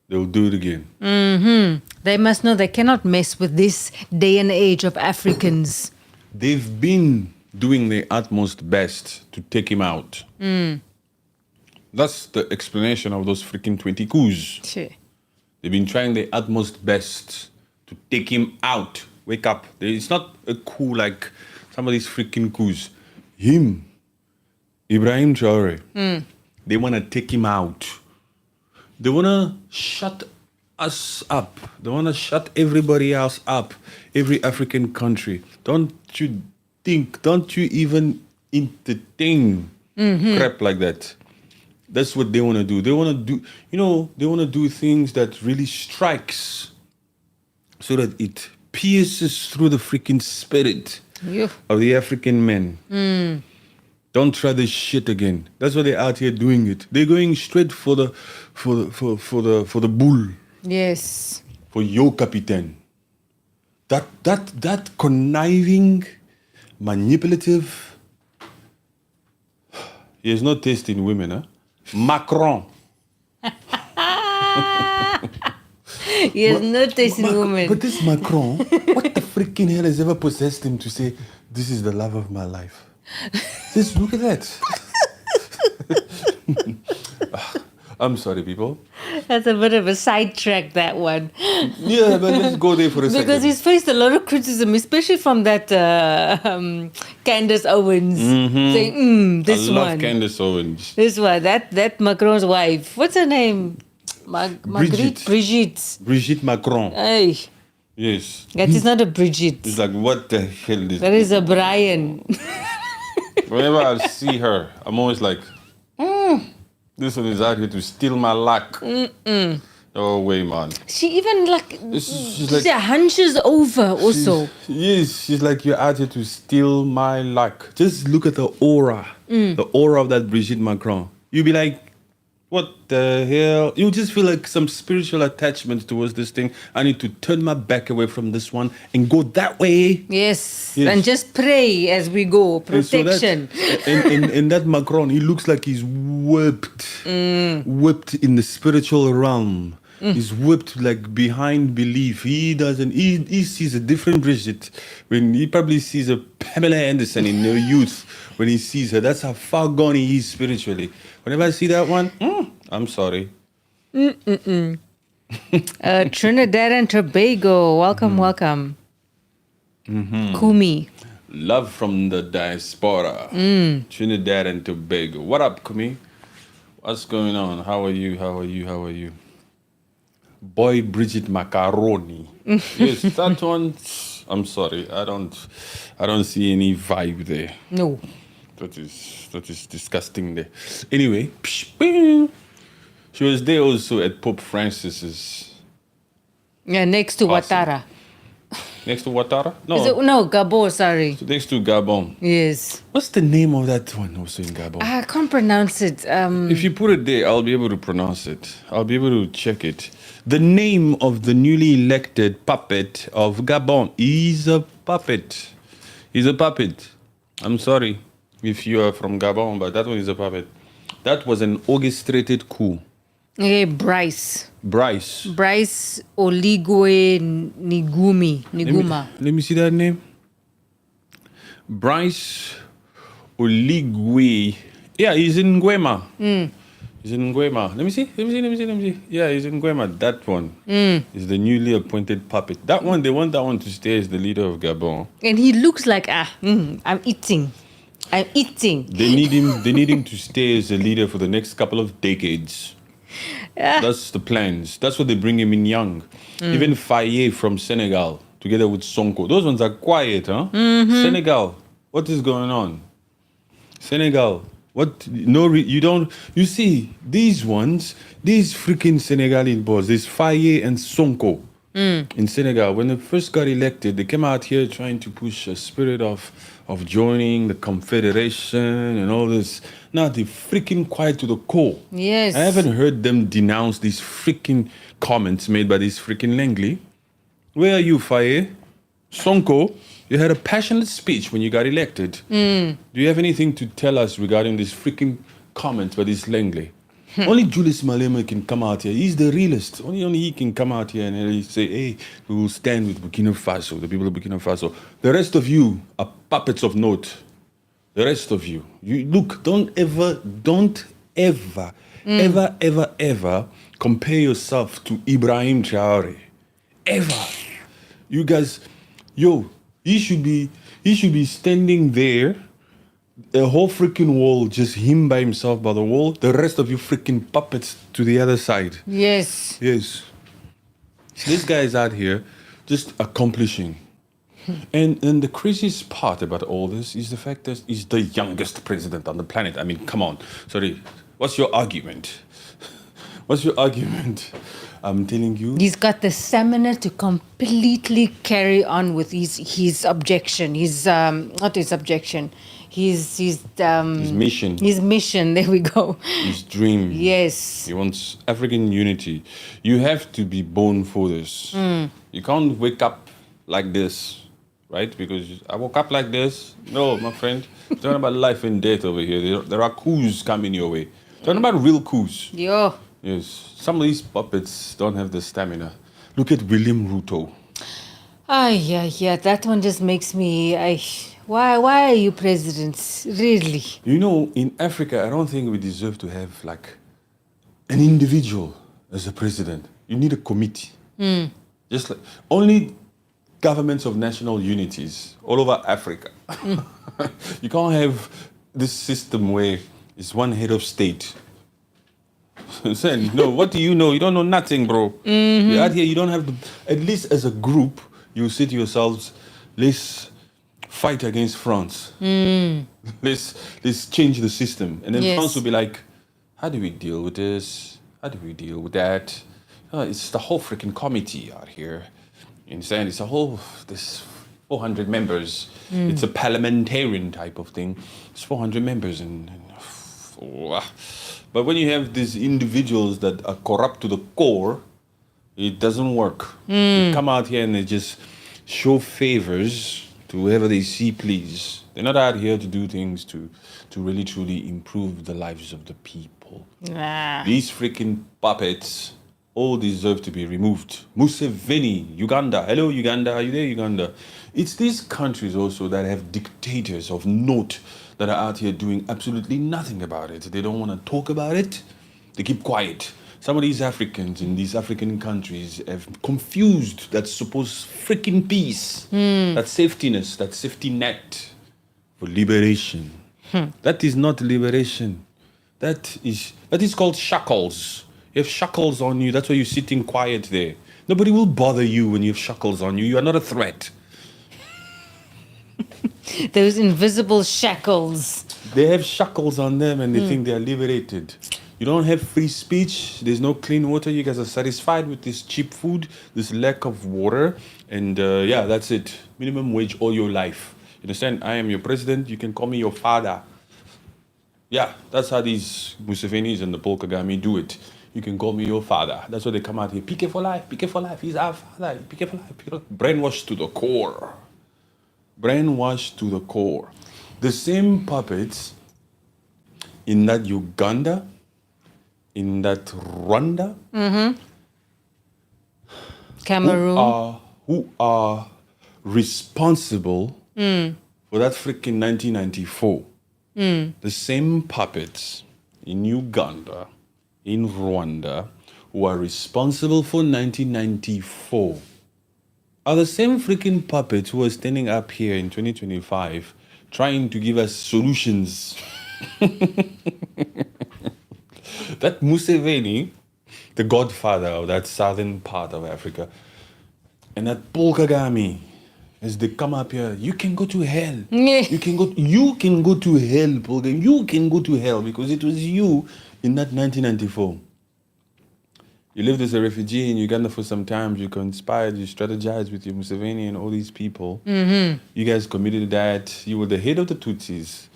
they'll do it again. They must know they cannot mess with this day and age of Africans. They've been doing their utmost best to take him out. That's the explanation of those freaking 20 coups. Sure. They've been trying their utmost best to take him out. Wake up. It's not a coup like some of these freaking coups. Him, Ibrahim Traore, they want to take him out. They want to shut us up. They want to shut everybody else up. Every African country. Don't you even entertain crap like that. That's what they want to do. They want to do, they want to do things that really strikes so that it pierces through the freaking spirit of the African men. Don't try this shit again. That's why they're out here doing it. They're going straight for the bull. Yes. For your captain. That conniving, manipulative. He has no taste in women, huh? Macron. He has no taste in women. But this Macron, what the freaking hell has ever possessed him to say, this is the love of my life? Just look at that. I'm sorry, people. That's a bit of a sidetrack, that one. Yeah, but let's go there for a second. Because he's faced a lot of criticism, especially from that Candace Owens saying, this I love one. Candace Owens. This one, that Macron's wife. What's her name? Brigitte. Brigitte Macron. Hey. Yes. That is not a Brigitte. It's like, what the hell is That is a Brian. Whenever I see her, I'm always like, This one is out here to steal my luck. No way, man. She even like She's like- she hunches over also. She's like, you're out here to steal my luck. Just look at the aura. The aura of that Brigitte Macron. You'll be like, what the hell? You just feel like some spiritual attachment towards this thing. I need to turn my back away from this one and go that way. Yes. Yes. And just pray as we go. And so Protection. and that Macron, he looks like he's whipped in the spiritual realm. He's whipped like behind belief. He doesn't. He sees a different Brigitte when he probably sees a Pamela Anderson in her youth. When he sees her, that's how far gone he is spiritually. Whenever I see that one, I'm sorry. Trinidad and Tobago. Welcome, welcome. Kumi. Love from the diaspora. Trinidad and Tobago. What up, Kumi? What's going on? How are you? How are you? How are you? Boy, Bridget Macaroni. Yes, that one. I'm sorry. I don't see any vibe there. No. That is disgusting there. Anyway, she was there also at Pope Francis's. Yeah, next to Awesome. Ouattara. Next to Ouattara? No, Is it, no, Gabon, sorry. next to Gabon. Yes. What's the name of that one also in Gabon? I can't pronounce it. If you put it there, I'll be able to pronounce it. I'll be able to check it. The name of the newly elected puppet of Gabon is a puppet. He's a puppet. I'm sorry if you are from Gabon, but that one is a puppet. That was an orchestrated coup. Okay, Bryce Oligwe Niguma. Let me see that name. Bryce Oligwe. Yeah, he's in Nguema. He's in Nguema. Let me see. Yeah, he's in Nguema. That one is the newly appointed puppet. That one, they want that one to stay as the leader of Gabon. And he looks like, I'm eating. They need him to stay as a leader for the next couple of decades. That's the plans. That's what they bring him in young. Even Faye from Senegal, together with Sonko. Those ones are quiet, huh? Senegal, what is going on? Senegal, what? You see, these ones, these freaking Senegalese boys, this Faye and Sonko in Senegal, when they first got elected, they came out here trying to push a spirit of joining the confederation and all this. Now they're freaking quiet to the core. Yes. I haven't heard them denounce these freaking comments made by this freaking Langley. Where are you, Faye? Sonko, you had a passionate speech when you got elected. Do you have anything to tell us regarding this freaking comments by this Langley? Only Julius Malema can come out here. He's the realist. Only he can come out here and really say, hey, we will stand with Burkina Faso, the people of Burkina Faso. The rest of you are puppets of note. The rest of you. Look, don't ever compare yourself to Ibrahim Traore. Ever. You guys, he should be standing there. A whole freaking wall, just him by himself by the wall. The rest of you freaking puppets to the other side. Yes. Yes. This guy is out here just accomplishing. And the craziest part about all this is the fact that he's the youngest president on the planet. I mean, come on. Sorry. What's your argument? What's your argument? I'm telling you. He's got the stamina to completely carry on with his objection. Not his objection. His mission. His mission. There we go. His dream. Yes. He wants African unity. You have to be born for this. You can't wake up like this, right? Because I woke up like this. No, my friend. It's talking about life and death over here. There are coups coming your way. Talking about real coups. Yo. Yes. Some of these puppets don't have the stamina. Look at William Ruto. Yeah. That one just makes me. Why are you presidents? Really? You know, in Africa, I don't think we deserve to have like an individual as a president. You need a committee. Just like only governments of national unities all over Africa. You can't have this system where it's one head of state. No, what do you know? You don't know nothing, bro. You're out here, you don't have at least as a group, you say to yourselves, let's fight against France. Let's change the system. And then Yes. France will be like, how do we deal with this? How do we deal with that? It's the whole freaking committee out here. You understand? It's a whole, this 400 members. It's a parliamentarian type of thing. It's 400 members. But when you have these individuals that are corrupt to the core, it doesn't work. They come out here and they just show favors to whoever they see please. They're not out here to do things to really truly improve the lives of the people. Nah. These freaking puppets all deserve to be removed. Museveni, Uganda. Hello, Uganda. Are you there, Uganda? It's these countries also that have dictators of note that are out here doing absolutely nothing about it. They don't want to talk about it. They keep quiet. Some of these Africans in these African countries have confused that supposed freaking peace, that safetyness, that safety net for liberation. That is not liberation. That is called shackles. You have shackles on you. That's why you're sitting quiet there. Nobody will bother you when you have shackles on you. You are not a threat. Those invisible shackles. They have shackles on them and they think they are liberated. You don't have free speech. There's no clean water. You guys are satisfied with this cheap food, this lack of water. And yeah, that's it. Minimum wage all your life. You understand? I am your president. You can call me your father. Yeah, that's how these Musevenis and the Paul Kagame do it. You can call me your father. That's why they come out here. PK for life. PK for life. He's our father. PK for life. Brainwashed to the core. Brainwashed to the core. The same puppets in that Uganda, in that Rwanda, Cameroon. who are responsible for that freaking 1994. The same puppets in Uganda, in Rwanda, who are responsible for 1994 are the same freaking puppets who are standing up here in 2025 trying to give us solutions. That Museveni, the godfather of that southern part of Africa, and that Paul Kagame, as they come up here, you can go to hell. You can go to hell, Paul Kagame. You can go to hell because it was you in that 1994. You lived as a refugee in Uganda for some time. You conspired, you strategized with your Museveni and all these people. You guys committed that. You were the head of the Tutsis.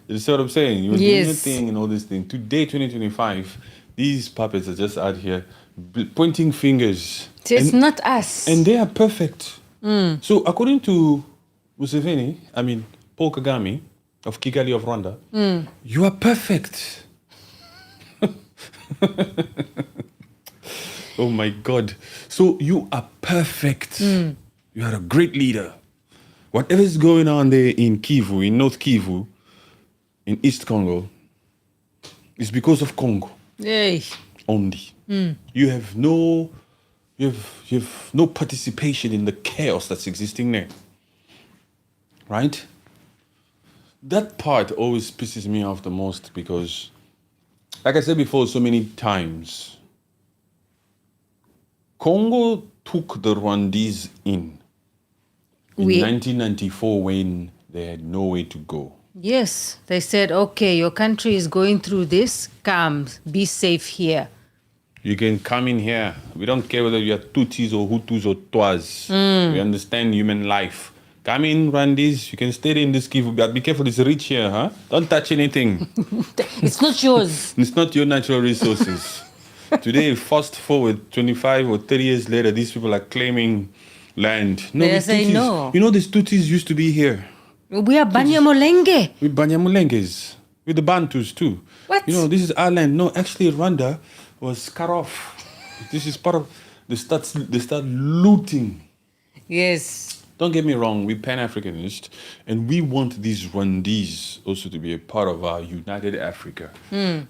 You see what I'm saying? You were doing your thing and all this thing. Today, 2025, these puppets are just out here pointing fingers. It's not us. And they are perfect. So according to Museveni, Paul Kagame of Kigali of Rwanda, you are perfect. Oh my God. So you are perfect. You are a great leader. Whatever is going on there in Kivu, in North Kivu, in East Congo, is because of Congo. Hey. Only. You have no participation in the chaos that's existing there. Right? That part always pisses me off the most because, like I said before so many times, Congo took the Rwandese in 1994 when they had nowhere to go. Yes, they said, okay, your country is going through this. Come, be safe here. You can come in here. We don't care whether you are Tutsis or Hutus or Twas. We understand human life. Come in, Rwandese. You can stay in this Kivu, but be careful, it's rich here, huh? Don't touch anything. It's not yours. It's not your natural resources. Today, fast forward 25 or 30 years later, these people are claiming land. No, They say Tutsis, no. You know, these Tutsis used to be here. We are Banyamulenge. With Banyamulenges. With the Bantus too. What? You know, this is our land. No, actually, Rwanda was cut off. This is part of... They start looting. Yes. Don't get me wrong, we're Pan-Africanist, and we want these Rwandese also to be a part of our united Africa.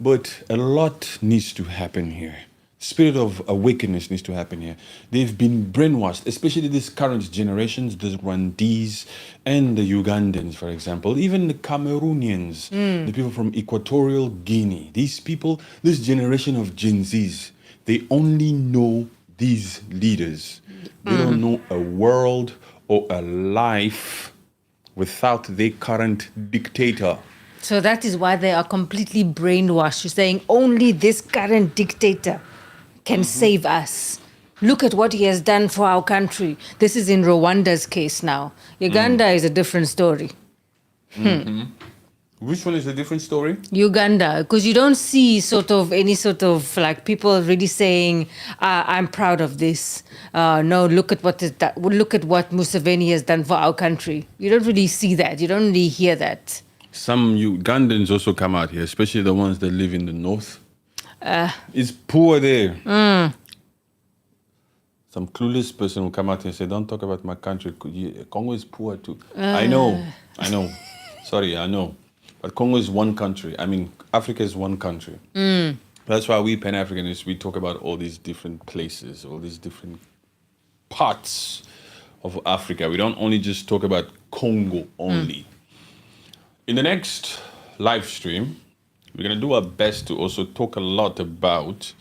But a lot needs to happen here. Spirit of awakeness needs to happen here. They've been brainwashed, especially these current generations, the Rwandese and the Ugandans, for example, even the Cameroonians, the people from Equatorial Guinea. These people, this generation of Gen Zs, they only know these leaders. They don't know a world or a life without their current dictator. So that is why they are completely brainwashed, saying only this current dictator can save us. Look at what he has done for our country. This is in Rwanda's case now. Uganda is a different story. Which one is a different story? Uganda, because you don't see any sort of like people really saying, "I'm proud of this." No, look at look at what Museveni has done for our country. You don't really see that. You don't really hear that. Some Ugandans also come out here, especially the ones that live in the north. It's poor there. Some clueless person will come out and say, "Don't talk about my country. Congo is poor too." I know. Sorry, I know. But Congo is one country. I mean, Africa is one country. That's why we Pan-Africanists, we talk about all these different places, all these different parts of Africa. We don't only just talk about Congo only. In the next live stream, we're going to do our best to also talk a lot about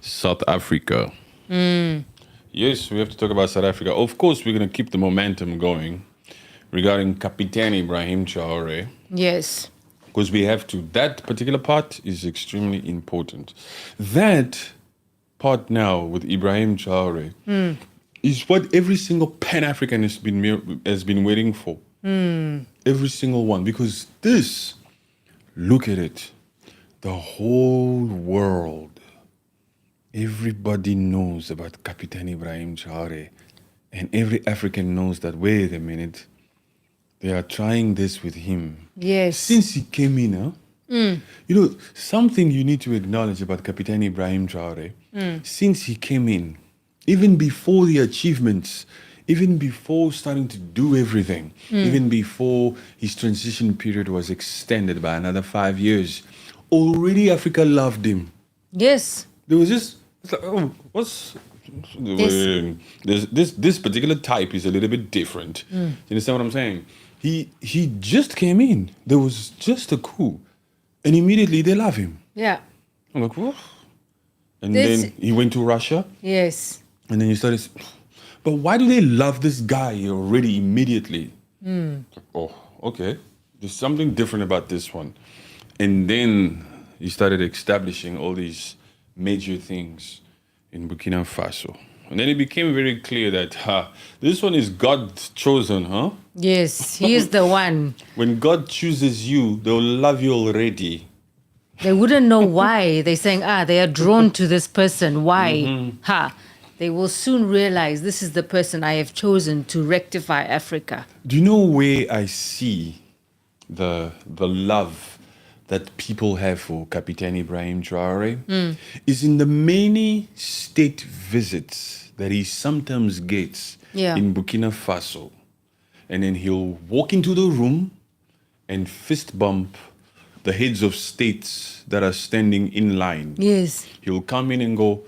South Africa. Yes, we have to talk about South Africa. Of course, we're going to keep the momentum going regarding Captain Ibrahim Traore. Yes. Because we have to. That particular part is extremely important. That part now with Ibrahim Traore is what every single Pan-African has been waiting for. Every single one. Because this, look at it. The whole world, everybody knows about Captain Ibrahim Traore. And every African knows that, wait a minute, they are trying this with him. Yes. Since he came in, you know, something you need to acknowledge about Captain Ibrahim Traore, since he came in, even before the achievements, even before starting to do everything, even before his transition period was extended by another 5 years, already Africa loved him. Yes. There was just, it's like, oh, what's... This particular type is a little bit different. You understand what I'm saying? He just came in. There was just a coup. And immediately they love him. Yeah. I'm like, whoa. And then he went to Russia. Yes. And then you started, but why do they love this guy already immediately? Oh, okay. There's something different about this one. And then he started establishing all these major things in Burkina Faso. And then it became very clear that this one is God chosen, huh? Yes, he is the one. When God chooses you, they'll love you already. They wouldn't know why. They're saying, they are drawn to this person. Why? They will soon realize this is the person I have chosen to rectify Africa. Do you know where I see the love that people have for Captain Ibrahim Traore? Is in the many state visits that he sometimes gets in Burkina Faso. And then he'll walk into the room and fist bump the heads of states that are standing in line. Yes. He'll come in and go,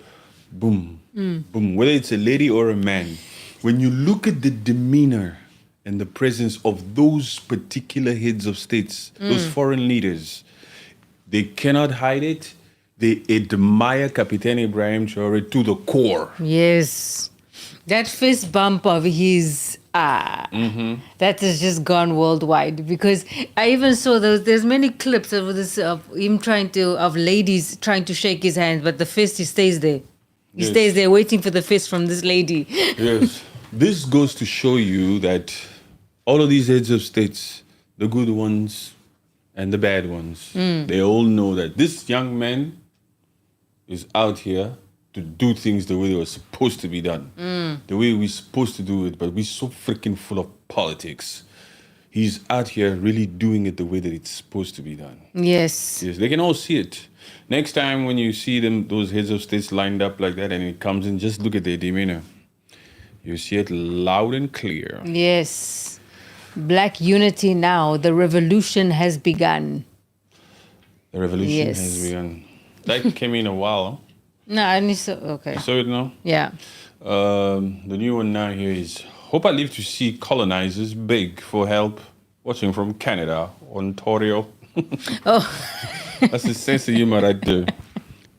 boom, boom, whether it's a lady or a man. When you look at the demeanor and the presence of those particular heads of states, those foreign leaders, they cannot hide it. They admire Captain Ibrahim Traore to the core. Yes. That fist bump of his, that has just gone worldwide. Because I even saw there's many clips of this of him of ladies trying to shake his hand, but the fist, he stays there. He stays there waiting for the fist from this lady. Yes. This goes to show you that all of these heads of states, the good ones and the bad ones, they all know that this young man is out here to do things the way they were supposed to be done. The way we're supposed to do it, but we're so freaking full of politics. He's out here really doing it the way that it's supposed to be done. Yes. Yes, they can all see it. Next time when you see them, those heads of states lined up like that and it comes in, just look at their demeanor. You see it loud and clear. Yes. Black unity now. The revolution has begun. The revolution has begun. That came in a while. No, I need to. Okay. You saw it now? Yeah. The new one now here is, hope I live to see colonizers beg for help. Watching from Canada, Ontario. That's the sense of humor right there.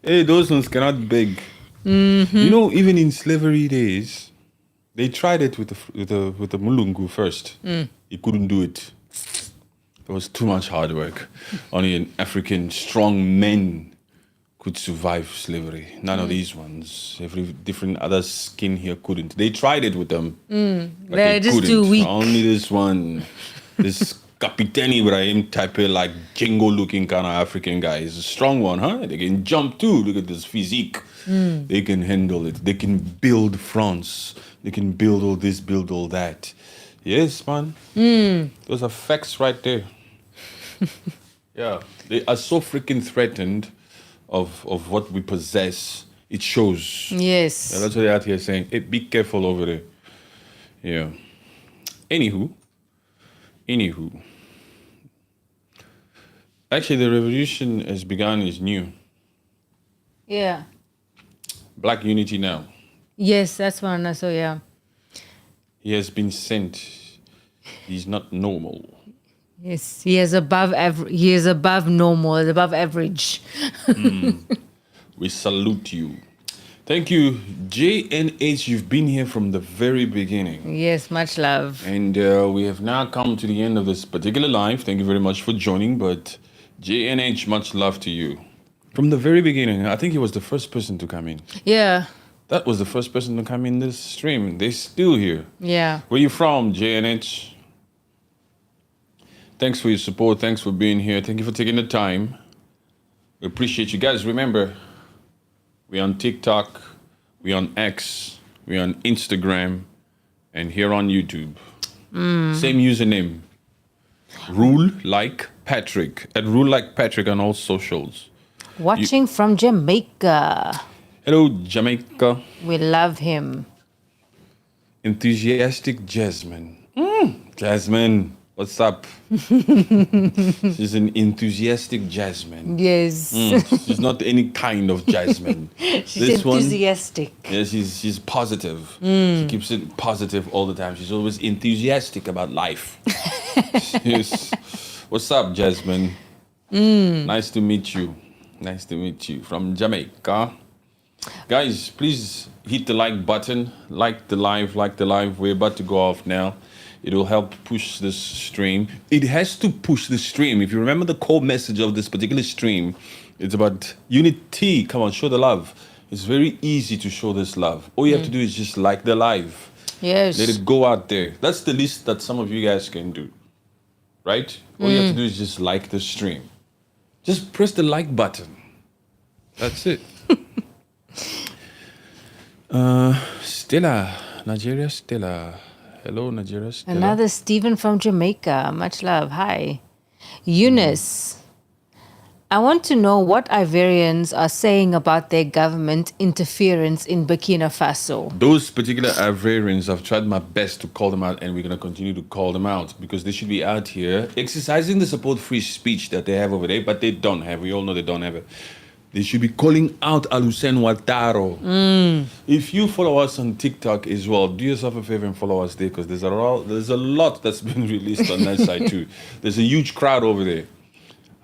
Hey, those ones cannot beg. You know, even in slavery days, they tried it with the Mulungu first. He couldn't do it. It was too much hard work. Only an African strong men could survive slavery. None of these ones. Every different other skin here couldn't. They tried it with them, but They're they just couldn't. too weak. Only this one, this Captain Ibrahim type of like Django-looking kind of African guy is a strong one, huh? They can jump too. Look at this physique. They can handle it. They can build France. They can build all this, build all that. Yes, man. Those are facts right there. Yeah, they are so freaking threatened of what we possess. It shows. Yes. Yeah, that's what they're out here saying. Hey, be careful over there. Yeah. Anywho. Actually, the revolution has begun, is new. Yeah. Black unity now. Yes, that's one I saw, yeah. He has been sent. He's not normal. Yes, he is above normal, above average. We salute you. Thank you, JNH. You've been here from the very beginning. Yes, much love. And we have now come to the end of this particular live. Thank you very much for joining. But JNH, much love to you. From the very beginning, I think he was the first person to come in. Yeah. That was the first person to come in this stream. They're still here. Yeah. Where you from, JNH? Thanks for your support. Thanks for being here. Thank you for taking the time. We appreciate you guys. Remember, we're on TikTok, we're on X, we're on Instagram, and here on YouTube. Same username. Rule Like Patrick. At Rule Like Patrick on all socials. Watching from Jamaica. Hello, Jamaica. We love him. Enthusiastic Jasmine. Jasmine, what's up? She's an enthusiastic Jasmine. Yes. She's not any kind of Jasmine. She's enthusiastic. Yeah, she's positive. She keeps it positive all the time. She's always enthusiastic about life. Yes. What's up, Jasmine? Nice to meet you. Nice to meet you from Jamaica. Guys, please hit the like button. Like the live. We're about to go off now. It will help push this stream. It has to push the stream. If you remember the core message of this particular stream, it's about unity. Come on, show the love. It's very easy to show this love. All you have to do is just like the live. Yes. Let it go out there. That's the least that some of you guys can do. Right? All you have to do is just like the stream. Just press the like button. That's it. Stella. Nigeria Stella. Hello, Nigeria Stella. Another Stephen from Jamaica. Much love. Hi. Eunice. I want to know what Ivorians are saying about their government interference in Burkina Faso. Those particular Ivorians, I've tried my best to call them out, and we're going to continue to call them out because they should be out here exercising the support free speech that they have over there, but they don't have. We all know they don't have it. They should be calling out Alusen Ouattara. If you follow us on TikTok as well, do yourself a favor and follow us there because there's a lot that's been released on that side too. There's a huge crowd over there.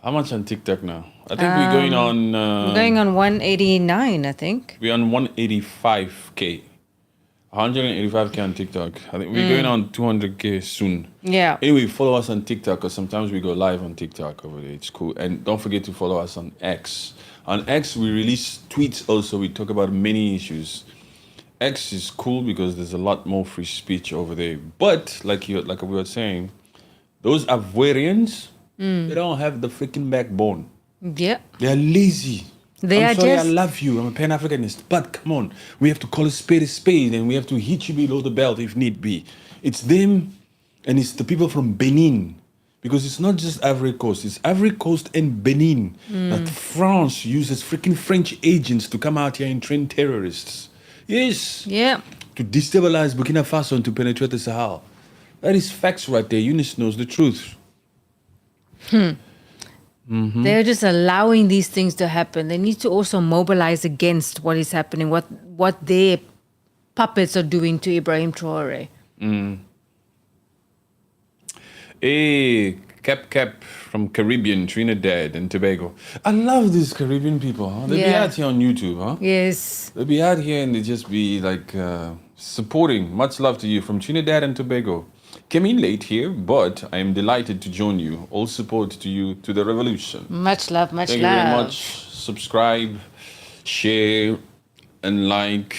How much on TikTok now? I think we're going on... We're going on 189, I think. We're on 185K. 185K on TikTok. I think we're going on 200K soon. Yeah. Anyway, follow us on TikTok because sometimes we go live on TikTok over there. It's cool. And don't forget to follow us on X. On X, we release tweets also. We talk about many issues. X is cool because there's a lot more free speech over there. But, like we were saying, those Ivorians, they don't have the freaking backbone. Yeah. They're lazy. I'm sorry, I love you. I'm a Pan-Africanist. But come on, we have to call a spade, and we have to hit you below the belt if need be. It's them, and it's the people from Benin. Because it's not just Ivory Coast, it's Ivory Coast and Benin that France uses freaking French agents to come out here and train terrorists. Yes. Yeah. To destabilize Burkina Faso and to penetrate the Sahel. That is facts right there. Eunice knows the truth. They're just allowing these things to happen. They need to also mobilize against what is happening, what their puppets are doing to Ibrahim Traore. Hey, Cap from Caribbean, Trinidad and Tobago. I love these Caribbean people. Huh? They be out here on YouTube, huh? Yes. They be out here and they just be like supporting. Much love to you from Trinidad and Tobago. Came in late here, but I am delighted to join you. All support to you to the revolution. Much love, much Thank love. you very much. Subscribe, share, and like.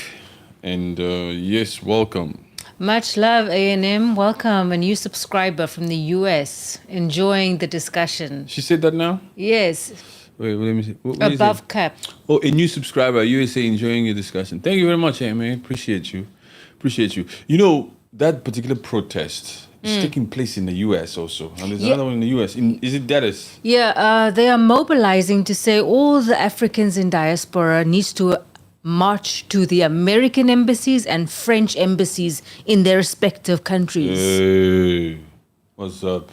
And yes, welcome. Much love, A&M. Welcome, a new subscriber from the US, enjoying the discussion. She said that now? Yes, Wait, let me see. What is above it? cap. Oh, a new subscriber, USA, enjoying your discussion. Thank you very much, man. Appreciate you. Appreciate you. You know, that particular protest is taking place in the US also. And there's another one in the US. Is it Dallas? Yeah, they are mobilizing to say all the Africans in diaspora needs to march to the American embassies and French embassies in their respective countries. Hey, what's up?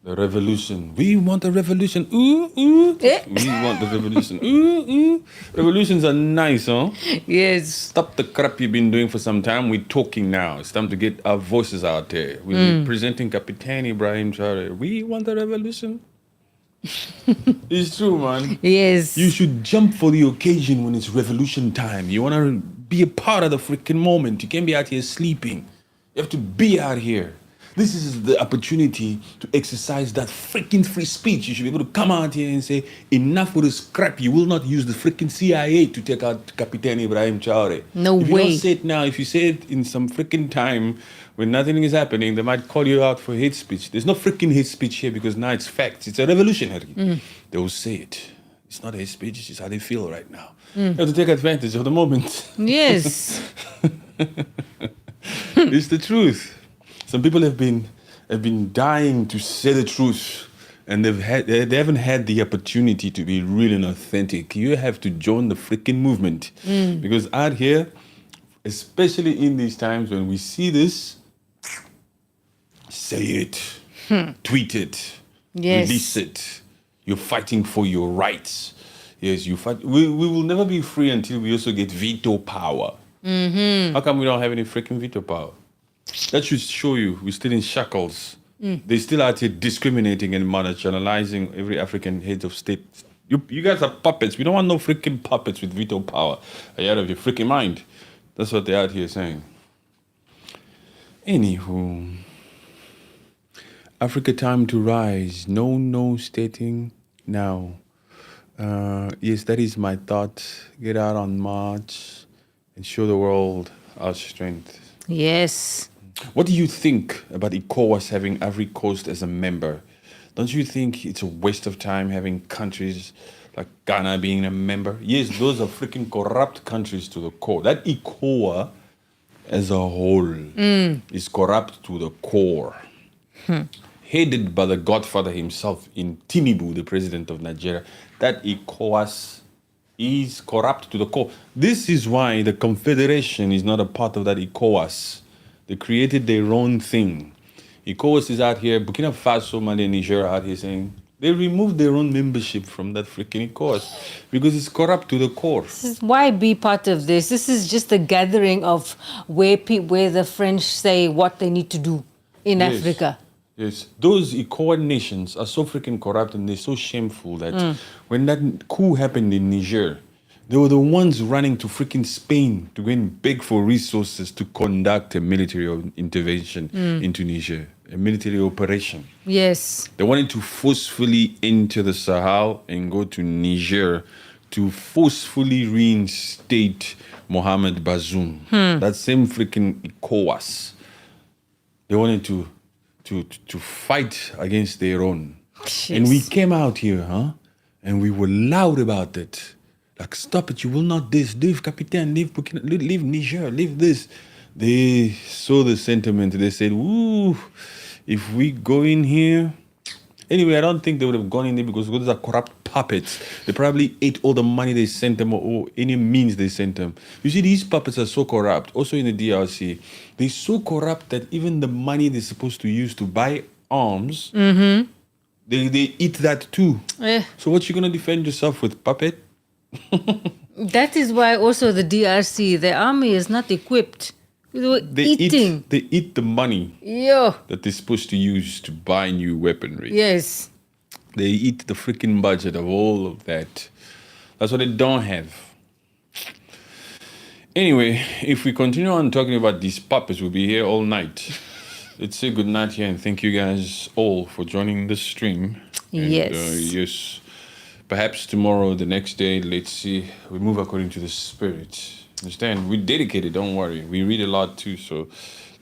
The revolution. We want a revolution. Ooh, ooh. Eh? We want the revolution. Ooh, ooh. Revolutions are nice, huh? Yes. Stop the crap you've been doing for some time. We're talking now. It's time to get our voices out there. We're presenting Captain Ibrahim Traore. We want the revolution. It's true, man. Yes. You should jump for the occasion when it's revolution time. You want to be a part of the freaking moment. You can't be out here sleeping. You have to be out here. This is the opportunity to exercise that freaking free speech. You should be able to come out here and say, enough with this crap. You will not use the freaking CIA to take out Captain Ibrahim Traore. No if way. You don't say it now, if you say it in some freaking time when nothing is happening, they might call you out for hate speech. There's no freaking hate speech here because now it's facts. It's a revolutionary. They will say it. It's not hate speech. It's just how they feel right now. You have to take advantage of the moment. Yes. It's the truth. Some people have been dying to say the truth, and they haven't had the opportunity to be real and authentic. You have to join the freaking movement because out here, especially in these times when we see this, say it, tweet it, Yes. release it. You're fighting for your rights. Yes, you fight. We will never be free until we also get veto power. How come we don't have any freaking veto power? That should show you we're still in shackles. They're still out here discriminating and marginalizing every African head of state. You guys are puppets. We don't want no freaking puppets with veto power. Are you out of your freaking mind? That's what they're out here saying. Anywho, Africa time to rise. No stating now. Yes, that is my thought. Get out on march and show the world our strength. Yes. What do you think about ECOWAS having Ivory Coast as a member? Don't you think it's a waste of time having countries like Ghana being a member? Yes, those are freaking corrupt countries to the core. That ECOWAS as a whole is corrupt to the core. Headed by the godfather himself in Tinubu, the president of Nigeria. That ECOWAS is corrupt to the core. This is why the Confederation is not a part of that ECOWAS. They created their own thing. ECOWAS is out here, Burkina Faso, Mali, and Niger are out here saying they removed their own membership from that freaking ECOWAS because it's corrupt to the core. Why be part of this? This is just a gathering of where the French say what they need to do in Africa. Yes, those ECOWAS nations are so freaking corrupt and they're so shameful that when that coup happened in Niger, they were the ones running to freaking Spain to go and beg for resources to conduct a military intervention into Niger, a military operation. Yes. They wanted to forcefully enter the Sahel and go to Niger to forcefully reinstate Mohamed Bazoum. That same freaking ECOWAS. They wanted to fight against their own. Jeez. And we came out here, and we were loud about it. Like, stop it, you will not this, leave Captain, leave Burkina, leave Niger, leave this. They saw the sentiment. They said, ooh, if we go in here... Anyway, I don't think they would have gone in there because those are corrupt puppets. They probably ate all the money they sent them or any means they sent them. You see, these puppets are so corrupt. Also in the DRC, they're so corrupt that even the money they're supposed to use to buy arms, they eat that too. So what you going to defend yourself with, puppet? That is why also the DRC, the army is not equipped. They eat the money Yeah. that they're supposed to use to buy new weaponry. Yes. They eat the freaking budget of all of that. That's what they don't have. Anyway, if we continue on talking about these puppets, we'll be here all night. let's say good night here and thank you guys all for joining this stream. And, Yes. yes. Perhaps tomorrow, the next day, let's see. We move according to the spirit. Understand? We're dedicated, don't worry. We read a lot too, so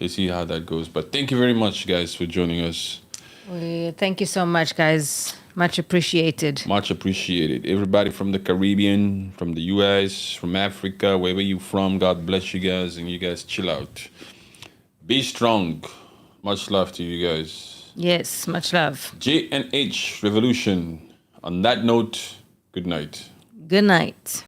let's see how that goes. But thank you very much, guys, for joining us. Thank you so much, guys. Much appreciated. Much appreciated. Everybody from the Caribbean, from the US, from Africa, wherever you're from, God bless you guys, and you guys chill out. Be strong. Much love to you guys. Yes, much love. J&H Revolution. On that note, good night. Good night.